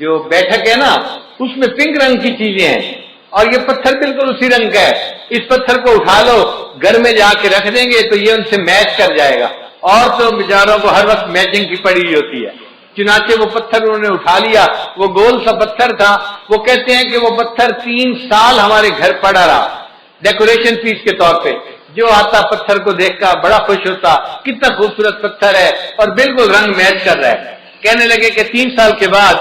جو بیٹھک ہے نا اس میں پنک رنگ کی چیزیں ہیں اور یہ پتھر بالکل اسی رنگ کا ہے، اس پتھر کو اٹھا لو گھر میں جا کے رکھ دیں گے تو یہ ان سے میچ کر جائے گا۔ اور تو بیچاروں کو ہر وقت میچنگ کی پڑی ہوئی ہوتی ہے۔ چنانچہ وہ پتھر انہوں نے اٹھا لیا، وہ گول سا پتھر تھا، وہ کہتے ہیں کہ وہ پتھر 3 سال ہمارے گھر پڑا رہا ڈیکوریشن پیس کے طور پہ، جو آتا پتھر کو دیکھ کر بڑا خوش ہوتا، کتنا خوبصورت پتھر ہے اور بالکل رنگ میچ کر رہا ہے۔ کہنے لگے کہ 3 سال کے بعد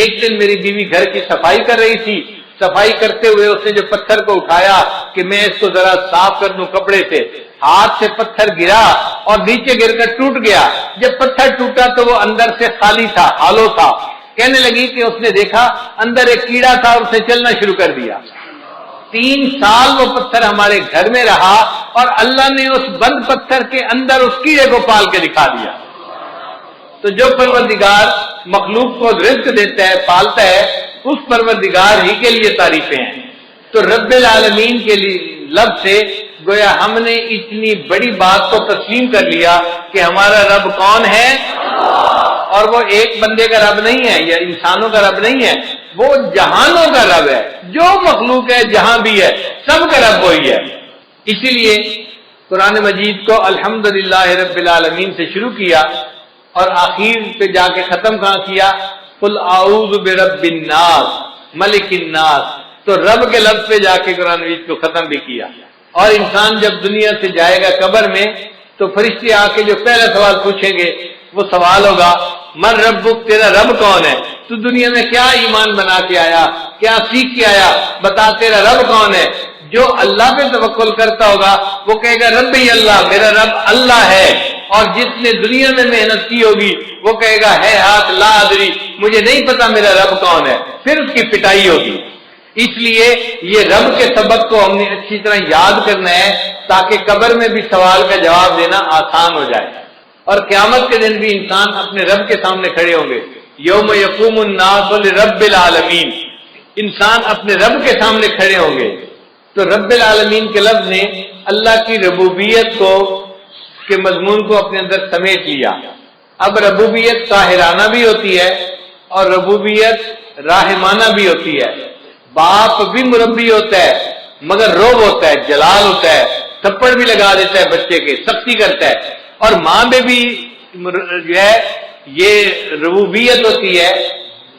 ایک دن میری بیوی گھر کی صفائی کر رہی تھی، صفائی کرتے ہوئے اس نے جو پتھر کو اٹھایا کہ میں اس کو ذرا صاف کر دوں کپڑے سے، ہاتھ سے پتھر گرا اور نیچے گر کر ٹوٹ گیا۔ جب پتھر ٹوٹا تو وہ اندر سے خالی تھا، ہالو تھا۔ کہنے لگی کہ اس نے دیکھا اندر ایک کیڑا تھا اور اسے چلنا شروع کر دیا۔ 3 سال وہ پتھر ہمارے گھر میں رہا اور اللہ نے اس بند پتھر کے اندر اس کیڑے کو پال کے دکھا دیا۔ تو جو پروردگار مخلوق کو رزق دیتا ہے، پالتا ہے، اس پروردگار ہی کے لیے تعریفیں ہیں۔ تو رب العالمین کے لیے لفظ سے گویا ہم نے اتنی بڑی بات کو تسلیم کر لیا کہ ہمارا رب کون ہے، اور وہ ایک بندے کا رب نہیں ہے یا انسانوں کا رب نہیں ہے، وہ جہانوں کا رب ہے۔ جو مخلوق ہے جہاں بھی ہے سب کا رب وہی ہے۔ اسی لیے قرآن مجید کو الحمدللہ رب العالمین سے شروع کیا اور آخر پہ جا کے ختم کہاں کیا؟ قل اعوذ برب الناس ملک الناس۔ تو رب کے لفظ پہ جا کے قرآن مجید کو ختم بھی کیا۔ اور انسان جب دنیا سے جائے گا قبر میں تو فرشتے آ کے جو پہلا سوال پوچھیں گے وہ سوال ہوگا من ربک، تیرا رب کون ہے؟ تو دنیا میں کیا ایمان بنا کے آیا، کیا سیکھ کے آیا، بتا تیرا رب کون ہے؟ جو اللہ پہ توکل کرتا ہوگا وہ کہے گا ربی اللہ، میرا رب اللہ ہے۔ اور جس نے دنیا میں محنت کی ہوگی وہ کہے گا ہے ہاتھ لا ادری، مجھے نہیں پتا میرا رب کون ہے، پھر اس کی پٹائی ہوگی۔ اس لیے یہ رب کے سبق کو ہم نے اچھی طرح یاد کرنا ہے تاکہ قبر میں بھی سوال کا جواب دینا آسان ہو جائے، اور قیامت کے دن بھی انسان اپنے رب کے سامنے کھڑے ہوں گے۔ یوم یقوم الناس لرب العالمین، انسان اپنے رب کے سامنے کھڑے ہوں گے۔ تو رب العالمین کے لفظ نے اللہ کی ربوبیت کو کے مضمون کو اپنے اندر سمیٹ لیا۔ اب ربوبیت قاہرانہ بھی ہوتی ہے اور ربوبیت راحمانہ بھی ہوتی ہے۔ باپ بھی مربی ہوتا ہے مگر روب ہوتا ہے، جلال ہوتا ہے، تھپڑ بھی لگا دیتا ہے بچے کے، سختی کرتا ہے۔ اور ماں میں بھی جو ہے یہ ربوبیت ہوتی ہے،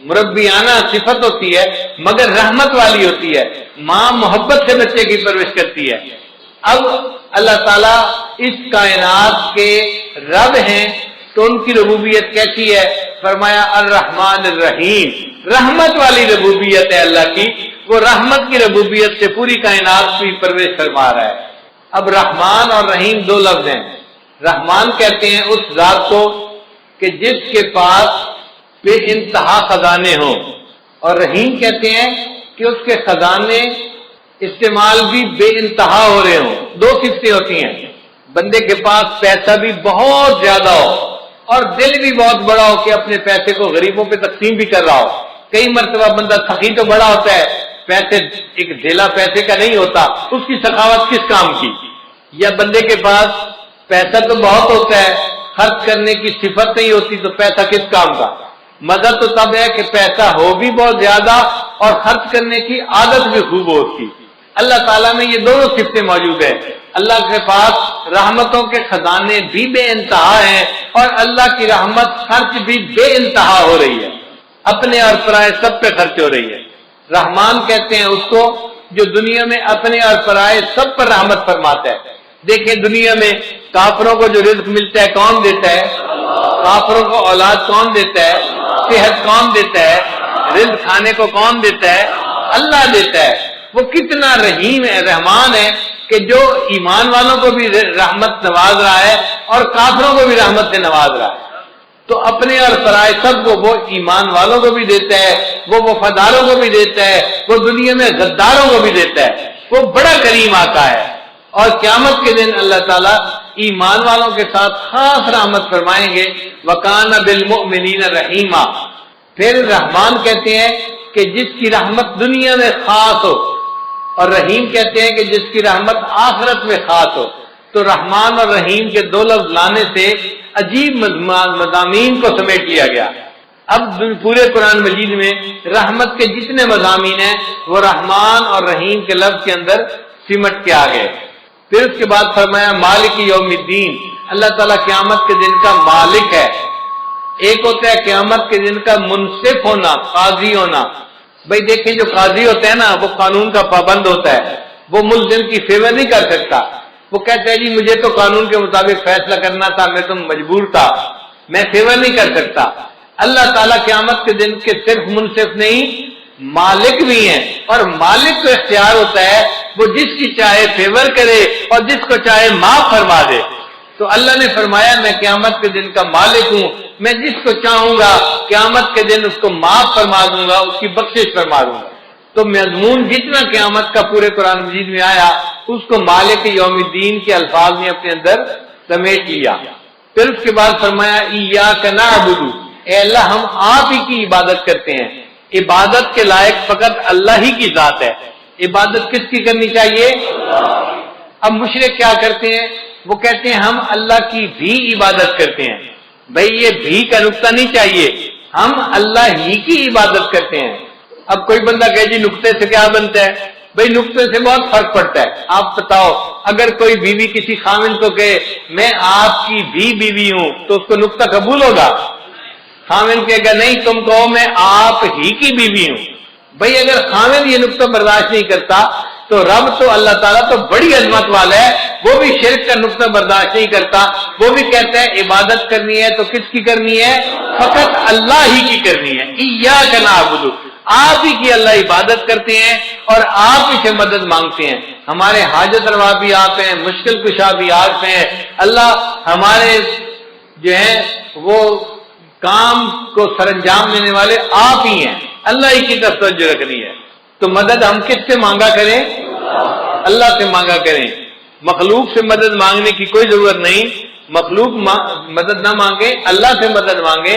مربیانہ صفت ہوتی ہے مگر رحمت والی ہوتی ہے۔ ماں محبت سے بچے کی پرورش کرتی ہے۔ اب اللہ تعالیٰ اس کائنات کے رب ہیں تو ان کی ربوبیت کیسی ہے؟ فرمایا الرحمن الرحیم، رحمت والی ربوبیت ہے اللہ کی، وہ رحمت کی ربوبیت سے پوری کائنات کی پرورش فرما رہا ہے۔ اب رحمان اور رحیم 2 لفظ ہیں۔ رحمان کہتے ہیں اس ذات کو کہ جس کے پاس بے انتہا خزانے ہوں، اور رحیم کہتے ہیں کہ اس کے خزانے استعمال بھی بے انتہا ہو رہے ہوں۔ 2 صفتیں ہوتی ہیں، بندے کے پاس پیسہ بھی بہت زیادہ ہو اور دل بھی بہت بڑا ہو کہ اپنے پیسے کو غریبوں پہ تقسیم بھی کر رہا ہو، کئی مرتبہ بندہ سخی تو بڑا ہوتا ہے، پیسے ایک ڈھیلا پیسے کا نہیں ہوتا، اس کی سخاوت کس کام کی؟ یا بندے کے پاس پیسہ تو بہت ہوتا ہے، خرچ کرنے کی صفت نہیں ہوتی، تو پیسہ کس کام کا؟ مدد تو تب ہے کہ پیسہ ہو بھی بہت زیادہ اور خرچ کرنے کی عادت بھی خوب ہو اس کی۔ اللہ تعالیٰ میں یہ دونوں صفتیں موجود ہیں۔ اللہ کے پاس رحمتوں کے خزانے بھی بے انتہا ہیں، اور اللہ کی رحمت خرچ بھی بے انتہا ہو رہی ہے، اپنے اور پرائے سب پہ خرچ ہو رہی ہے۔ رحمان کہتے ہیں اس کو جو دنیا میں اپنے اور پرائے سب پر رحمت فرماتا ہے۔ دیکھیں دنیا میں کافروں کو جو رزق ملتا ہے کون دیتا ہے؟ کافروں کو اولاد کون دیتا ہے؟ صحت کون دیتا ہے؟ رزق کھانے کو کون دیتا ہے؟ اللہ دیتا ہے۔ وہ کتنا رحیم ہے، رحمان ہے کہ جو ایمان والوں کو بھی رحمت نواز رہا ہے اور کافروں کو بھی رحمت سے نواز رہا ہے۔ تو اپنے اور پرائے سب کو وہ ایمان والوں کو بھی دیتا ہے، وہ وفاداروں کو بھی دیتا ہے، وہ دنیا میں غداروں کو بھی دیتا ہے۔ وہ بڑا کریم آقا ہے، اور قیامت کے دن اللہ تعالیٰ ایمان والوں کے ساتھ خاص رحمت فرمائیں گے۔ وَكَانَ بِالْمُؤْمِنِينَ رَحِيمًا۔ پھر رحمان کہتے ہیں کہ جس کی رحمت دنیا میں خاص ہو، اور رحیم کہتے ہیں کہ جس کی رحمت آخرت میں خاص ہو۔ تو رحمان اور رحیم کے دو لفظ لانے سے عجیب مضامین کو سمیٹ لیا گیا۔ اب پورے قرآن مجید میں رحمت کے جتنے مضامین ہیں وہ رحمان اور رحیم کے لفظ کے اندر سمٹ کے آ گئے۔ پھر اس کے بعد فرمایا مالک یوم الدین، اللہ تعالیٰ قیامت کے دن کا مالک ہے۔ ایک ہوتا ہے قیامت کے دن کا منصف ہونا، قاضی ہونا۔ بھائی دیکھیں جو قاضی ہوتا ہے نا وہ قانون کا پابند ہوتا ہے، وہ ملزم کی فیور نہیں کر سکتا۔ وہ کہتا ہے جی مجھے تو قانون کے مطابق فیصلہ کرنا تھا، میں تو مجبور تھا، میں فیور نہیں کر سکتا۔ اللہ تعالیٰ قیامت کے دن کے صرف منصف نہیں، مالک بھی ہیں، اور مالک کو اختیار ہوتا ہے وہ جس کی چاہے فیور کرے اور جس کو چاہے معاف فرما دے۔ تو اللہ نے فرمایا میں قیامت کے دن کا مالک ہوں، میں جس کو چاہوں گا قیامت کے دن اس کو معاف فرما دوں گا، اس کی بخشش فرما دوں گا۔ تو مضمون جتنا قیامت کا پورے قرآن مجید میں آیا اس کو مالک یوم الدین کے الفاظ نے اپنے اندر سمیٹ لیا۔ پھر اس کے بعد فرمایا ایاک نعبد، اے اللہ ہم آپ ہی کی عبادت کرتے ہیں۔ عبادت کے لائق فقط اللہ ہی کی ذات ہے۔ عبادت کس کی کرنی چاہیے؟ اب مشرک کیا کرتے ہیں؟ وہ کہتے ہیں ہم اللہ کی بھی عبادت کرتے ہیں۔ بھائی یہ بھی کا نقطہ نہیں چاہیے، ہم اللہ ہی کی عبادت کرتے ہیں۔ اب کوئی بندہ کہے جی نقطے سے کیا بنتا ہے؟ بھائی نقطے سے بہت فرق پڑتا ہے۔ آپ بتاؤ اگر کوئی بیوی کسی خاوند کو کہے میں آپ کی بھی بیوی ہوں تو اس کو نقطہ قبول ہوگا؟ خاوند کہے گا نہیں تم کہو میں آپ ہی کی بیوی ہوں۔ بھائی اگر خاوند یہ نقطہ برداشت نہیں کرتا تو رب تو اللہ تعالیٰ تو بڑی عظمت والا ہے، وہ بھی شرک کا نقطہ برداشت نہیں کرتا، وہ بھی کہتا ہے عبادت کرنی ہے تو کس کی کرنی ہے؟ فقط اللہ ہی کی کرنی ہے۔ ایاک نعبد، آپ ہی کی اللہ عبادت کرتے ہیں اور آپ ہی سے مدد مانگتے ہیں۔ ہمارے حاجت روا بھی آپ ہیں، مشکل کشا بھی آپ ہیں۔ اللہ ہمارے جو ہیں وہ کام کو سر انجام دینے والے آپ ہی ہیں، اللہ ہی کی طرف توجہ رکھنی ہے۔ تو مدد ہم کس سے مانگا کریں؟ اللہ سے مانگا کریں۔ مخلوق سے مدد مانگنے کی کوئی ضرورت نہیں، مخلوق مدد نہ مانگے، اللہ سے مدد مانگے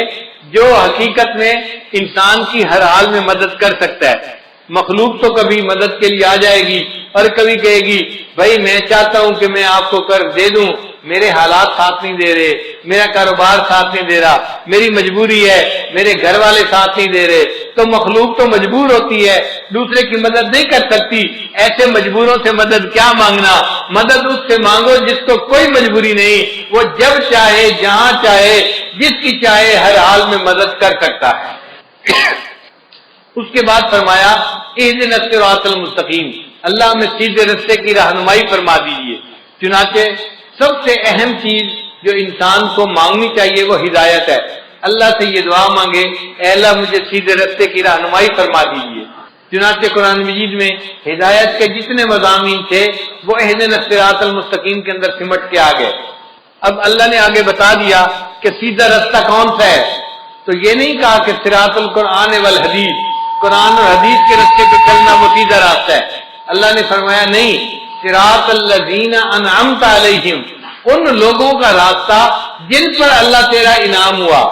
جو حقیقت میں انسان کی ہر حال میں مدد کر سکتا ہے۔ مخلوق تو کبھی مدد کے لیے آ جائے گی اور کبھی کہے گی بھائی میں چاہتا ہوں کہ میں آپ کو قرض دے دوں، میرے حالات ساتھ نہیں دے رہے، میرا کاروبار ساتھ نہیں دے رہا، میری مجبوری ہے، میرے گھر والے ساتھ نہیں دے رہے۔ تو مخلوق تو مجبور ہوتی ہے، دوسرے کی مدد نہیں کر سکتی۔ ایسے مجبوروں سے مدد کیا مانگنا؟ مدد اس سے مانگو جس کو کوئی مجبوری نہیں، وہ جب چاہے جہاں چاہے جس کی چاہے ہر حال میں مدد کر سکتا ہے۔ اس کے بعد فرمایا اہدنا الصراط المستقیم، اللہ ہمیں سیدھے راستے کی رہنمائی فرما دیجیے۔ چنانچہ سب سے اہم چیز جو انسان کو مانگنی چاہیے وہ ہدایت ہے۔ اللہ سے یہ دعا مانگے اے اللہ مجھے سیدھے راستے کی رہنمائی فرما دیجیے۔ چنانچہ قرآن مجید میں ہدایت کے جتنے مضامین تھے وہ اہدنا الصراط المستقیم کے اندر سمٹ کے آ گئے۔ اب اللہ نے آگے بتا دیا کہ سیدھا راستہ کون سا ہے، تو یہ نہیں کہا کہ صراط القرآن والحدیث، قرآن اور حدیث کے راستے پہ چلنا وہ سیدھا راستہ ہے۔ اللہ نے فرمایا نہیں، صراط الذین انعمت علیہم، ان لوگوں کا راستہ جن پر اللہ تیرا انعام ہوا۔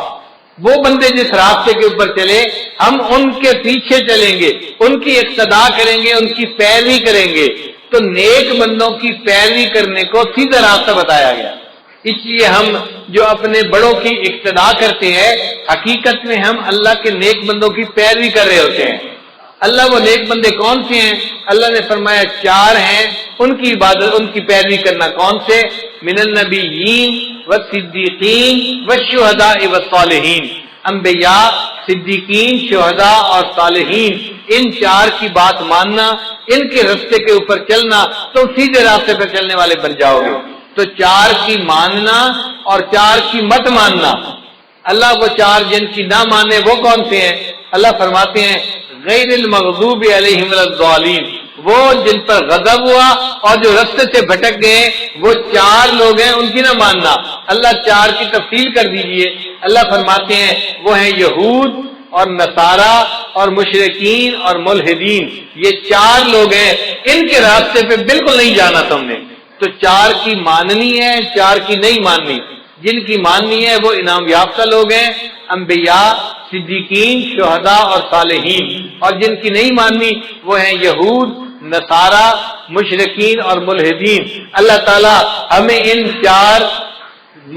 وہ بندے جس راستے کے اوپر چلے ہم ان کے پیچھے چلیں گے، ان کی اقتداء کریں گے، ان کی پیروی کریں گے۔ تو نیک بندوں کی پیروی کرنے کو سیدھا راستہ بتایا گیا۔ اس لیے ہم جو اپنے بڑوں کی اقتداء کرتے ہیں حقیقت میں ہم اللہ کے نیک بندوں کی پیروی کر رہے ہوتے ہیں۔ اللہ وہ نیک بندے کون سے ہیں؟ اللہ نے فرمایا 4 ہیں، ان کی عبادت، ان کی پیروی کرنا۔ کون سے؟ من النبیین والصدیقین والشہداء والصالحین، انبیاء، صدیقین، شہداء اور صالحین، ان 4 کی بات ماننا، ان کے راستے کے اوپر چلنا، تو سیدھے راستے پر چلنے والے بن جاؤ گے۔ تو 4 کی ماننا اور 4 کی مت ماننا۔ اللہ وہ 4 جن کی نہ مانے وہ کون سے ہیں؟ اللہ فرماتے ہیں غیر المغضوب علیہم ولا الضالین، وہ جن پر غضب ہوا اور جو راستے سے بھٹک گئے وہ 4 لوگ ہیں، ان کی نہ ماننا۔ اللہ 4 کی تفصیل کر دیجئے۔ اللہ فرماتے ہیں وہ ہیں یہود اور نصارہ اور مشرکین اور ملحدین، یہ 4 لوگ ہیں، ان کے راستے پہ بالکل نہیں جانا تم نے۔ تو 4 کی ماننی ہے، 4 کی نہیں ماننی۔ جن کی ماننی ہے وہ انعام یافتہ لوگ ہیں، انبیاء، صدیقین، شہداء اور صالحین، اور جن کی نہیں ماننی وہ ہیں یہود، نصارہ، مشرکین اور ملحدین۔ اللہ تعالیٰ ہمیں ان 4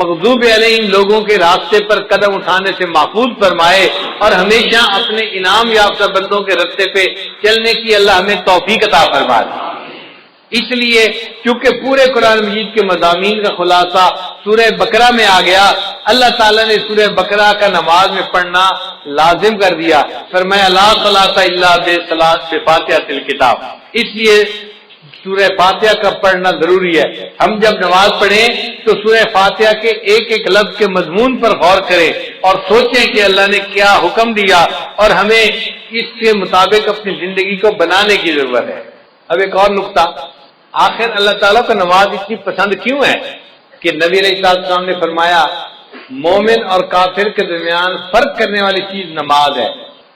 مغضوب علیہم لوگوں کے راستے پر قدم اٹھانے سے محفوظ فرمائے اور ہمیشہ اپنے انعام یافتہ بندوں کے راستے پہ چلنے کی اللہ ہمیں توفیق عطا فرمائے۔ اس لیے چونکہ پورے قرآن مجید کے مضامین کا خلاصہ سورہ بقرہ میں آ گیا، اللہ تعالیٰ نے سورہ بقرہ کا نماز میں پڑھنا لازم کر دیا، فرمایا لا صلاۃ الا بفاتحۃ الکتاب۔ اس لیے سورہ فاتحہ کا پڑھنا ضروری ہے۔ ہم جب نماز پڑھیں تو سورہ فاتحہ کے ایک ایک لفظ کے مضمون پر غور کریں اور سوچیں کہ اللہ نے کیا حکم دیا اور ہمیں اس کے مطابق اپنی زندگی کو بنانے کی ضرورت ہے۔ اب ایک اور نقطہ، آخر اللہ تعالیٰ کو نماز اتنی پسند کیوں ہے کہ نبی علیہ السلام نے فرمایا مومن اور کافر کے درمیان فرق کرنے والی چیز نماز ہے،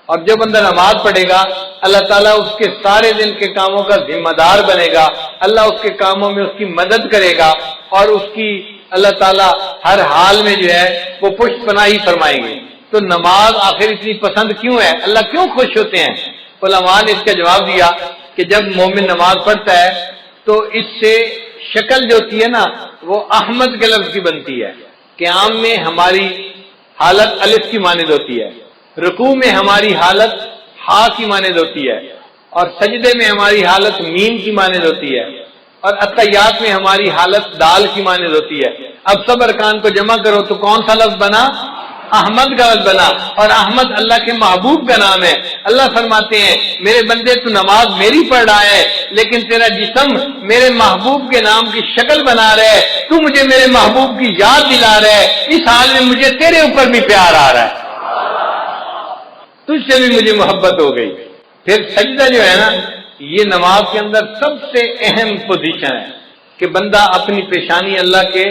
اور جو بندہ نماز پڑھے گا اللہ تعالیٰ اس کے سارے دن کے کاموں کا ذمہ دار بنے گا، اللہ اس کے کاموں میں اس کی مدد کرے گا اور اس کی اللہ تعالیٰ ہر حال میں جو ہے وہ پشت پناہی فرمائیں گے۔ تو نماز آخر اتنی پسند کیوں ہے؟ اللہ کیوں خوش ہوتے ہیں؟ علماء نے اس کا جواب دیا کہ جب مومن نماز پڑھتا ہے تو اس سے شکل جو ہوتی ہے نا وہ احمد کے لفظ کی بنتی ہے۔ قیام میں ہماری حالت الف کی مانند ہوتی ہے، رکوع میں ہماری حالت ہا کی مانند ہوتی ہے، اور سجدے میں ہماری حالت میم کی مانند ہوتی ہے، اور اتحیات میں ہماری حالت دال کی مانند ہوتی ہے۔ اب سب ارکان کو جمع کرو تو کون سا لفظ بنا؟ احمد کا لفظ بنا، اور احمد اللہ کے محبوب کا نام ہے۔ اللہ فرماتے ہیں میرے بندے تو نماز میری پڑھ رہا ہے لیکن تیرا جسم میرے محبوب کے نام کی شکل بنا رہا ہے، تو مجھے میرے محبوب کی یاد دلا رہا ہے، اس حال میں مجھے تیرے اوپر بھی پیار آ رہا ہے، تجھ سے بھی مجھے محبت ہو گئی۔ پھر سجدہ جو ہے نا یہ نماز کے اندر سب سے اہم پوزیشن ہے کہ بندہ اپنی پیشانی اللہ کے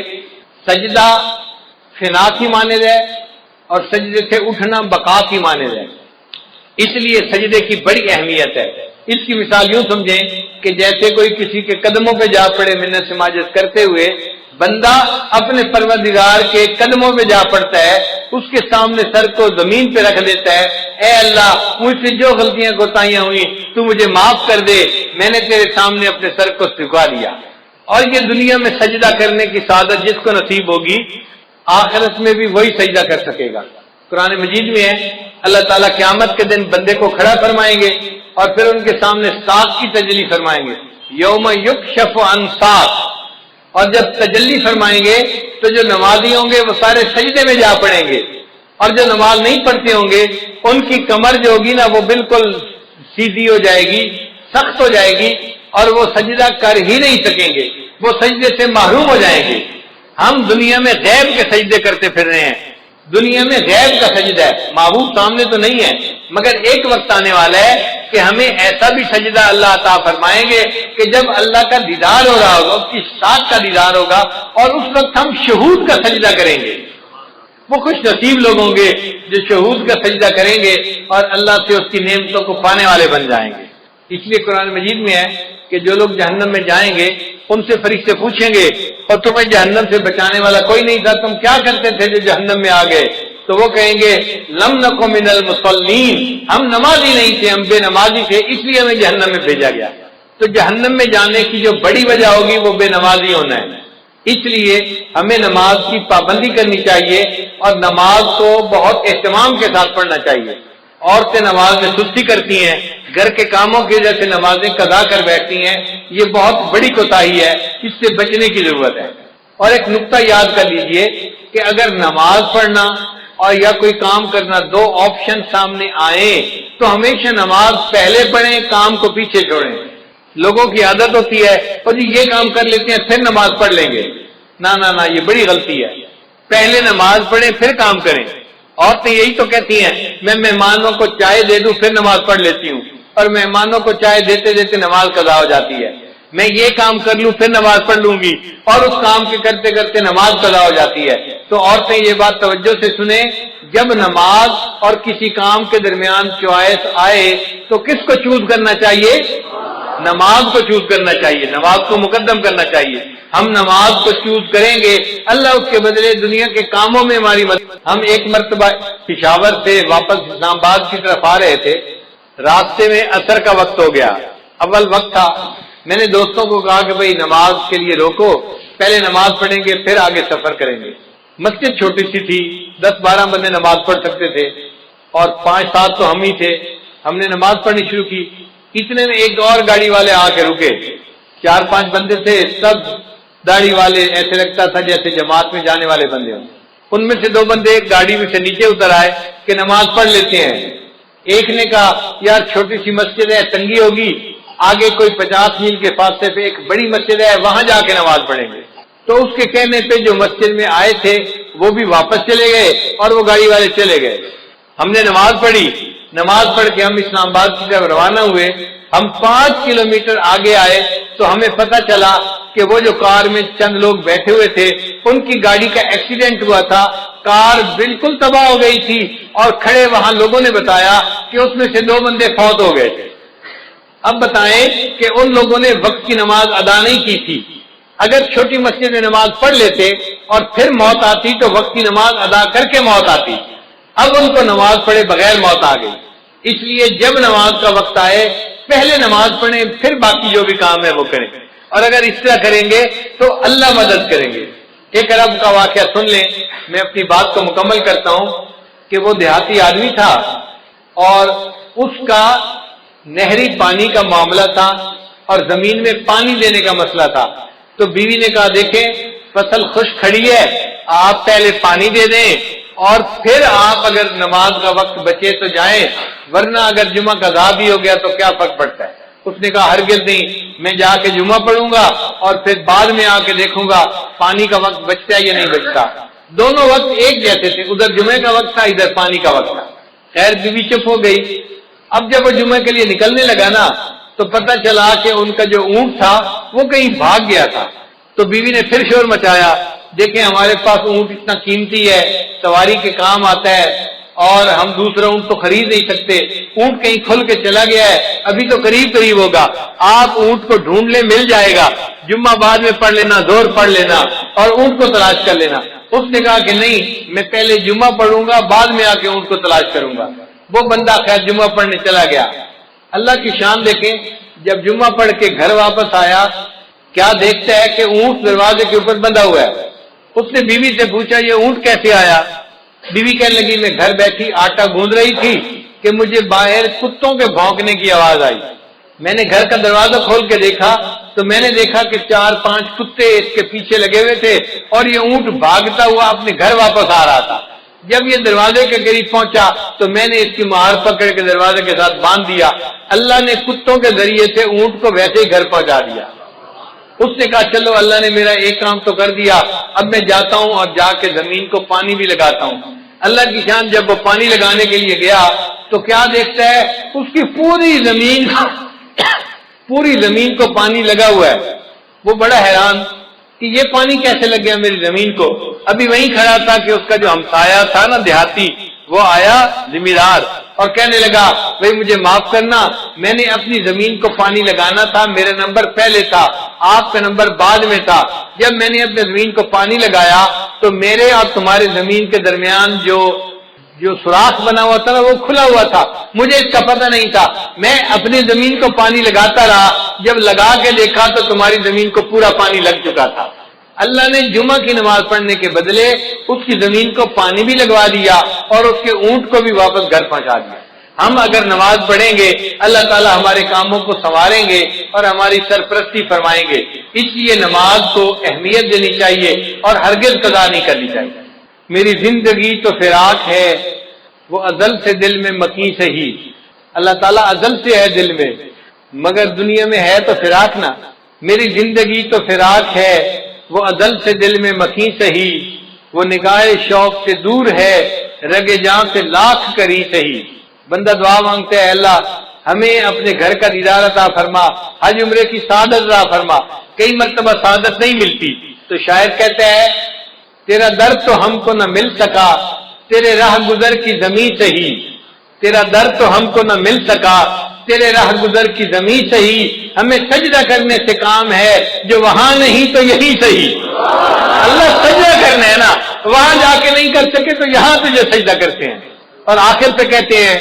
سجدہ فنا کی مانند ہے اور سجدے سے اٹھنا بقا کی مانند ہے، اس لیے سجدے کی بڑی اہمیت ہے۔ اس کی مثال یوں سمجھیں کہ جیسے کوئی کسی کے قدموں پہ جا پڑے منت سماجت کرتے ہوئے، بندہ اپنے پروردگار کے قدموں پہ جا پڑتا ہے، اس کے سامنے سر کو زمین پہ رکھ دیتا ہے، اے اللہ مجھ سے جو غلطیاں کوتاہیاں ہوئی تو مجھے معاف کر دے، میں نے تیرے سامنے اپنے سر کو جھکا دیا۔ اور یہ دنیا میں سجدہ کرنے کی سعادت جس کو نصیب ہوگی آخرت میں بھی وہی سجدہ کر سکے گا۔ قرآن مجید میں ہے اللہ تعالیٰ قیامت کے دن بندے کو کھڑا فرمائیں گے اور پھر ان کے سامنے ساق کی تجلی فرمائیں گے، یوم یکشف عن ساق، اور جب تجلی فرمائیں گے تو جو نمازی ہوں گے وہ سارے سجدے میں جا پڑیں گے، اور جو نماز نہیں پڑھتے ہوں گے ان کی کمر جو ہوگی نا وہ بالکل سیدھی ہو جائے گی، سخت ہو جائے گی، اور وہ سجدہ کر ہی نہیں سکیں گے، وہ سجدے سے محروم ہو جائیں گے۔ ہم دنیا میں غیب کے سجدے کرتے پھر رہے ہیں، دنیا میں غیب کا سجدہ ہے، معبود سامنے تو نہیں ہے، مگر ایک وقت آنے والا ہے کہ ہمیں ایسا بھی سجدہ اللہ عطا فرمائیں گے کہ جب اللہ کا دیدار ہو رہا ہوگا، اس کی ذات کا دیدار ہوگا، اور اس وقت ہم شہود کا سجدہ کریں گے۔ وہ خوش نصیب لوگ ہوں گے جو شہود کا سجدہ کریں گے اور اللہ سے اس کی نعمتوں کو پانے والے بن جائیں گے۔ اس لیے قرآن مجید میں ہے کہ جو لوگ جہنم میں جائیں گے ان سے فرشتے پوچھیں گے اور تمہیں جہنم سے بچانے والا کوئی نہیں تھا، تم کیا کرتے تھے جو جہنم میں آ گئے؟ تو وہ کہیں گے لم نکو من المصلین، ہم نمازی نہیں تھے، ہم بے نمازی تھے، اس لیے ہمیں جہنم میں بھیجا گیا۔ تو جہنم میں جانے کی جو بڑی وجہ ہوگی وہ بے نمازی ہونا ہے۔ اس لیے ہمیں نماز کی پابندی کرنی چاہیے اور نماز کو بہت اہتمام کے ساتھ پڑھنا چاہیے۔ عورتیں نماز میں سستی کرتی ہیں، گھر کے کاموں کی وجہ سے نمازیں قضا کر بیٹھتی ہیں، یہ بہت بڑی کوتاہی ہے، اس سے بچنے کی ضرورت ہے۔ اور ایک نقطہ یاد کر لیجئے کہ اگر نماز پڑھنا اور یا کوئی کام کرنا دو آپشن سامنے آئیں تو ہمیشہ نماز پہلے پڑھیں، کام کو پیچھے چھوڑیں۔ لوگوں کی عادت ہوتی ہے اور جی یہ کام کر لیتے ہیں پھر نماز پڑھ لیں گے، نہ یہ بڑی غلطی ہے۔ پہلے نماز پڑھیں پھر کام کریں۔ عورتیں یہی تو کہتی ہیں میں مہمانوں کو چائے دے دوں پھر نماز پڑھ لیتی ہوں، اور مہمانوں کو چائے دیتے دیتے نماز قضا ہو جاتی ہے۔ میں یہ کام کر لوں پھر نماز پڑھ لوں گی، اور اس کام کے کرتے کرتے نماز قضا ہو جاتی ہے۔ تو عورتیں یہ بات توجہ سے سنیں، جب نماز اور کسی کام کے درمیان چوائس آئے تو کس کو چوز کرنا چاہیے؟ نماز کو چوز کرنا چاہیے، نماز کو مقدم کرنا چاہیے۔ ہم نماز کو چوز کریں گے، اللہ اس کے بدلے دنیا کے کاموں میں ہماری مدد۔ ہم ایک مرتبہ پشاور سے واپس اسلام آباد کی طرف آ رہے تھے، راستے میں عصر کا وقت ہو گیا، اول وقت تھا۔ میں نے دوستوں کو کہا کہ بھائی نماز کے لیے روکو، پہلے نماز پڑھیں گے پھر آگے سفر کریں گے۔ مسجد چھوٹی سی تھی، 10-12 بندے نماز پڑھ سکتے تھے، اور 5-7 تو ہم ہی تھے۔ ہم نے نماز پڑھنی شروع کی، اتنے میں ایک اور گاڑی والے آ کے رکے، 4-5 بندے تھے، سب داڑھی والے، ایسے لگتا تھا جیسے جماعت میں جانے والے بندے ہوں۔ ان میں سے 2 بندے گاڑی میں سے نیچے اتر آئے کہ نماز پڑھ لیتے ہیں۔ ایک نے کہا یار چھوٹی سی مسجد ہے، تنگی ہوگی، آگے کوئی 50 میل کے فاصلے پہ ایک بڑی مسجد ہے، وہاں جا کے نماز پڑھیں گے۔ تو اس کے کہنے پہ جو مسجد میں آئے تھے وہ بھی واپس چلے گئے اور وہ گاڑی والے چلے گئے۔ ہم نے نماز پڑھی، نماز پڑھ کے ہم اسلام آباد کی طرف روانہ ہوئے۔ ہم 5 کلومیٹر آگے آئے تو ہمیں پتہ چلا کہ وہ جو کار میں چند لوگ بیٹھے ہوئے تھے ان کی گاڑی کا ایکسیڈنٹ ہوا تھا، کار بالکل تباہ ہو گئی تھی، اور کھڑے وہاں لوگوں نے بتایا کہ اس میں سے 2 بندے فوت ہو گئے تھے۔ اب بتائیں کہ ان لوگوں نے وقت کی نماز ادا نہیں کی تھی۔ اگر چھوٹی مسجد میں نماز پڑھ لیتے اور پھر موت آتی تو وقت کی نماز ادا کر کے موت آتی، اب ان کو نماز پڑھے بغیر موت آ گئی۔ اس لیے جب نماز کا وقت آئے پہلے نماز پڑھیں پھر باقی جو بھی کام ہے وہ کریں، اور اگر اس طرح کریں گے تو اللہ مدد کریں گے۔ ایک عرب کا واقعہ سن لیں، میں اپنی بات کو مکمل کرتا ہوں کہ وہ دیہاتی آدمی تھا اور اس کا نہری پانی کا معاملہ تھا اور زمین میں پانی دینے کا مسئلہ تھا۔ تو بیوی نے کہا دیکھیں فصل خشک کھڑی ہے، آپ پہلے پانی دے دیں اور پھر آپ اگر نماز کا وقت بچے تو جائیں، ورنہ اگر جمعہ قضا بھی ہو گیا تو کیا فرق پڑتا ہے۔ اس نے کہا ہرگز نہیں، میں جا کے جمعہ پڑھوں گا اور پھر بعد میں آ کے دیکھوں گا پانی کا وقت بچتا ہے یا نہیں بچتا۔ دونوں وقت ایک جیسے تھے، ادھر جمعے کا وقت تھا، ادھر پانی کا وقت تھا۔ خیر بیوی چپ ہو گئی۔ اب جب وہ جمعے کے لیے نکلنے لگا نا تو پتہ چلا کہ ان کا جو اونٹ تھا وہ کہیں بھاگ گیا تھا۔ تو بیوی نے پھر شور مچایا، دیکھیں ہمارے پاس اونٹ اتنا قیمتی ہے، سواری کے کام آتا ہے، اور ہم دوسرا اونٹ تو خرید نہیں سکتے، اونٹ کہیں کھل کے چلا گیا ہے، ابھی تو قریب ہوگا، آپ اونٹ کو ڈھونڈ لیں، مل جائے گا، جمعہ بعد میں پڑھ لینا، زور پڑھ لینا اور اونٹ کو تلاش کر لینا۔ اس نے کہا کہ نہیں، میں پہلے جمعہ پڑھوں گا، بعد میں آ کے اونٹ کو تلاش کروں گا۔ وہ بندہ خیر جمعہ پڑھنے چلا گیا۔ اللہ کی شان دیکھیں، جب جمعہ پڑھ کے گھر واپس آیا کیا دیکھتا ہے کہ اونٹ دروازے کے اوپر بندھا ہوا ہے۔ اس نے بیوی سے پوچھا یہ اونٹ کیسے آیا؟ بیوی کہنے لگی میں گھر بیٹھی آٹا گوندھ رہی تھی کہ مجھے باہر کتوں کے بھونکنے کی آواز آئی۔ میں نے گھر کا دروازہ کھول کے دیکھا تو میں نے دیکھا کہ 4-5 کتے اس کے پیچھے لگے ہوئے تھے اور یہ اونٹ بھاگتا ہوا اپنے گھر واپس آ رہا تھا۔ جب یہ دروازے کے قریب پہنچا تو میں نے اس کی مہار پکڑ کے دروازے کے ساتھ باندھ دیا۔ اللہ نے کتوں کے ذریعے سے اونٹ کو ویسے ہی گھر پہنچا دیا۔ اس نے کہا چلو اللہ نے میرا ایک کام تو کر دیا، اب میں جاتا ہوں اور جا کے زمین کو پانی بھی لگاتا ہوں۔ اللہ کی شان جب وہ پانی لگانے کے لیے گیا تو کیا دیکھتا ہے، اس کی پوری زمین کو پانی لگا ہوا ہے۔ وہ بڑا حیران کہ یہ پانی کیسے لگ گیا میری زمین کو۔ ابھی وہیں کھڑا تھا کہ اس کا جو ہمسایہ تھا نا دیہاتی، وہ آیا زمیندار اور کہنے لگا بھائی مجھے معاف کرنا، میں نے اپنی زمین کو پانی لگانا تھا، میرا نمبر پہلے تھا، آپ کا نمبر بعد میں تھا۔ جب میں نے اپنے زمین کو پانی لگایا تو میرے اور تمہارے زمین کے درمیان جو جو سوراخ بنا ہوا تھا نا وہ کھلا ہوا تھا، مجھے اس کا پتہ نہیں تھا، میں اپنی زمین کو پانی لگاتا رہا، جب لگا کے دیکھا تو تمہاری زمین کو پورا پانی لگ چکا تھا۔ اللہ نے جمعہ کی نماز پڑھنے کے بدلے اس کی زمین کو پانی بھی لگوا دیا اور اس کے اونٹ کو بھی واپس گھر پہنچا دیا۔ ہم اگر نماز پڑھیں گے اللہ تعالیٰ ہمارے کاموں کو سنواریں گے اور ہماری سرپرستی فرمائیں گے، اس لیے نماز کو اہمیت دینی چاہیے اور ہرگز قضا نہیں کرنی چاہیے۔ میری زندگی تو فراق ہے وہ ازل سے دل میں مکی سے ہی، اللہ تعالیٰ ازل سے ہے دل میں مگر دنیا میں ہے تو فراق نہ۔ میری زندگی تو فراق ہے وہ ازل سے دل میں مکی سے ہی، وہ نگاہ شوق سے دور ہے رگ جاں سے لاکھ کری سے ہی۔ بندہ دعا مانگتا ہے اللہ ہمیں اپنے گھر کا دیدار عطا فرما، حج عمرے کی سعادت عطا فرما۔ کئی مرتبہ سعادت نہیں ملتی تو شاعر کہتا ہے تیرا در تو ہم کو نہ مل سکا تیرے راہ گزر کی زمین سے ہی، تیرا در تو ہم کو نہ مل سکا تیرے راہ گزر کی زمین سے ہی، ہمیں سجدہ کرنے سے کام ہے جو وہاں نہیں تو یہی صحیح۔ اللہ سجدہ کرنا ہے نا، وہاں جا کے نہیں کر سکے تو یہاں پہ جو سجدہ کرتے ہیں۔ اور آخر پہ کہتے ہیں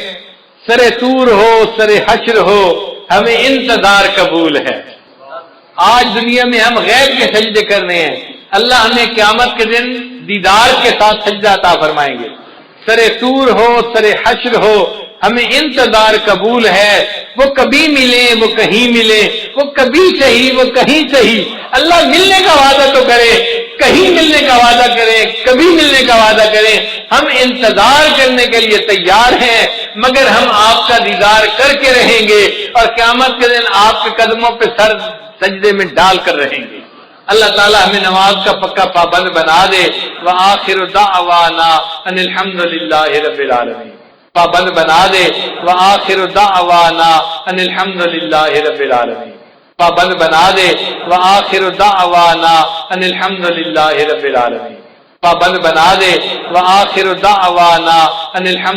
سرے طور ہو سرے حشر ہو ہمیں انتظار قبول ہے۔ آج دنیا میں ہم غیب کے سجدے کر رہے ہیں، اللہ ہمیں قیامت کے دن دیدار کے ساتھ سجدہ عطا فرمائیں گے۔ سرے طور ہو سرے حشر ہو ہمیں انتظار قبول ہے، وہ کبھی ملیں وہ کہیں ملیں، وہ کبھی صحیح وہ کہیں صحیح۔ اللہ ملنے کا وعدہ تو کرے، کہیں ملنے کا وعدہ کرے، کبھی ملنے کا وعدہ کرے، ہم انتظار کرنے کے لیے تیار ہیں مگر ہم آپ کا دیدار کر کے رہیں گے اور قیامت کے دن آپ کے قدموں پہ سر سجدے میں ڈال کر رہیں گے۔ اللہ تعالیٰ ہمیں نماز کا پکا پابند بنا دے۔ وآخر دعوانا ان الحمد للہ رب العالمین، پابند بنا دے۔ وآخر دعوانا ان الحمد للہ رب العالمین، پابند بنا دے۔ وآخر دعوانا ان الحمد للہ رب العالمین، پابند بنا دے۔ وآخر دعوانا ان الحمد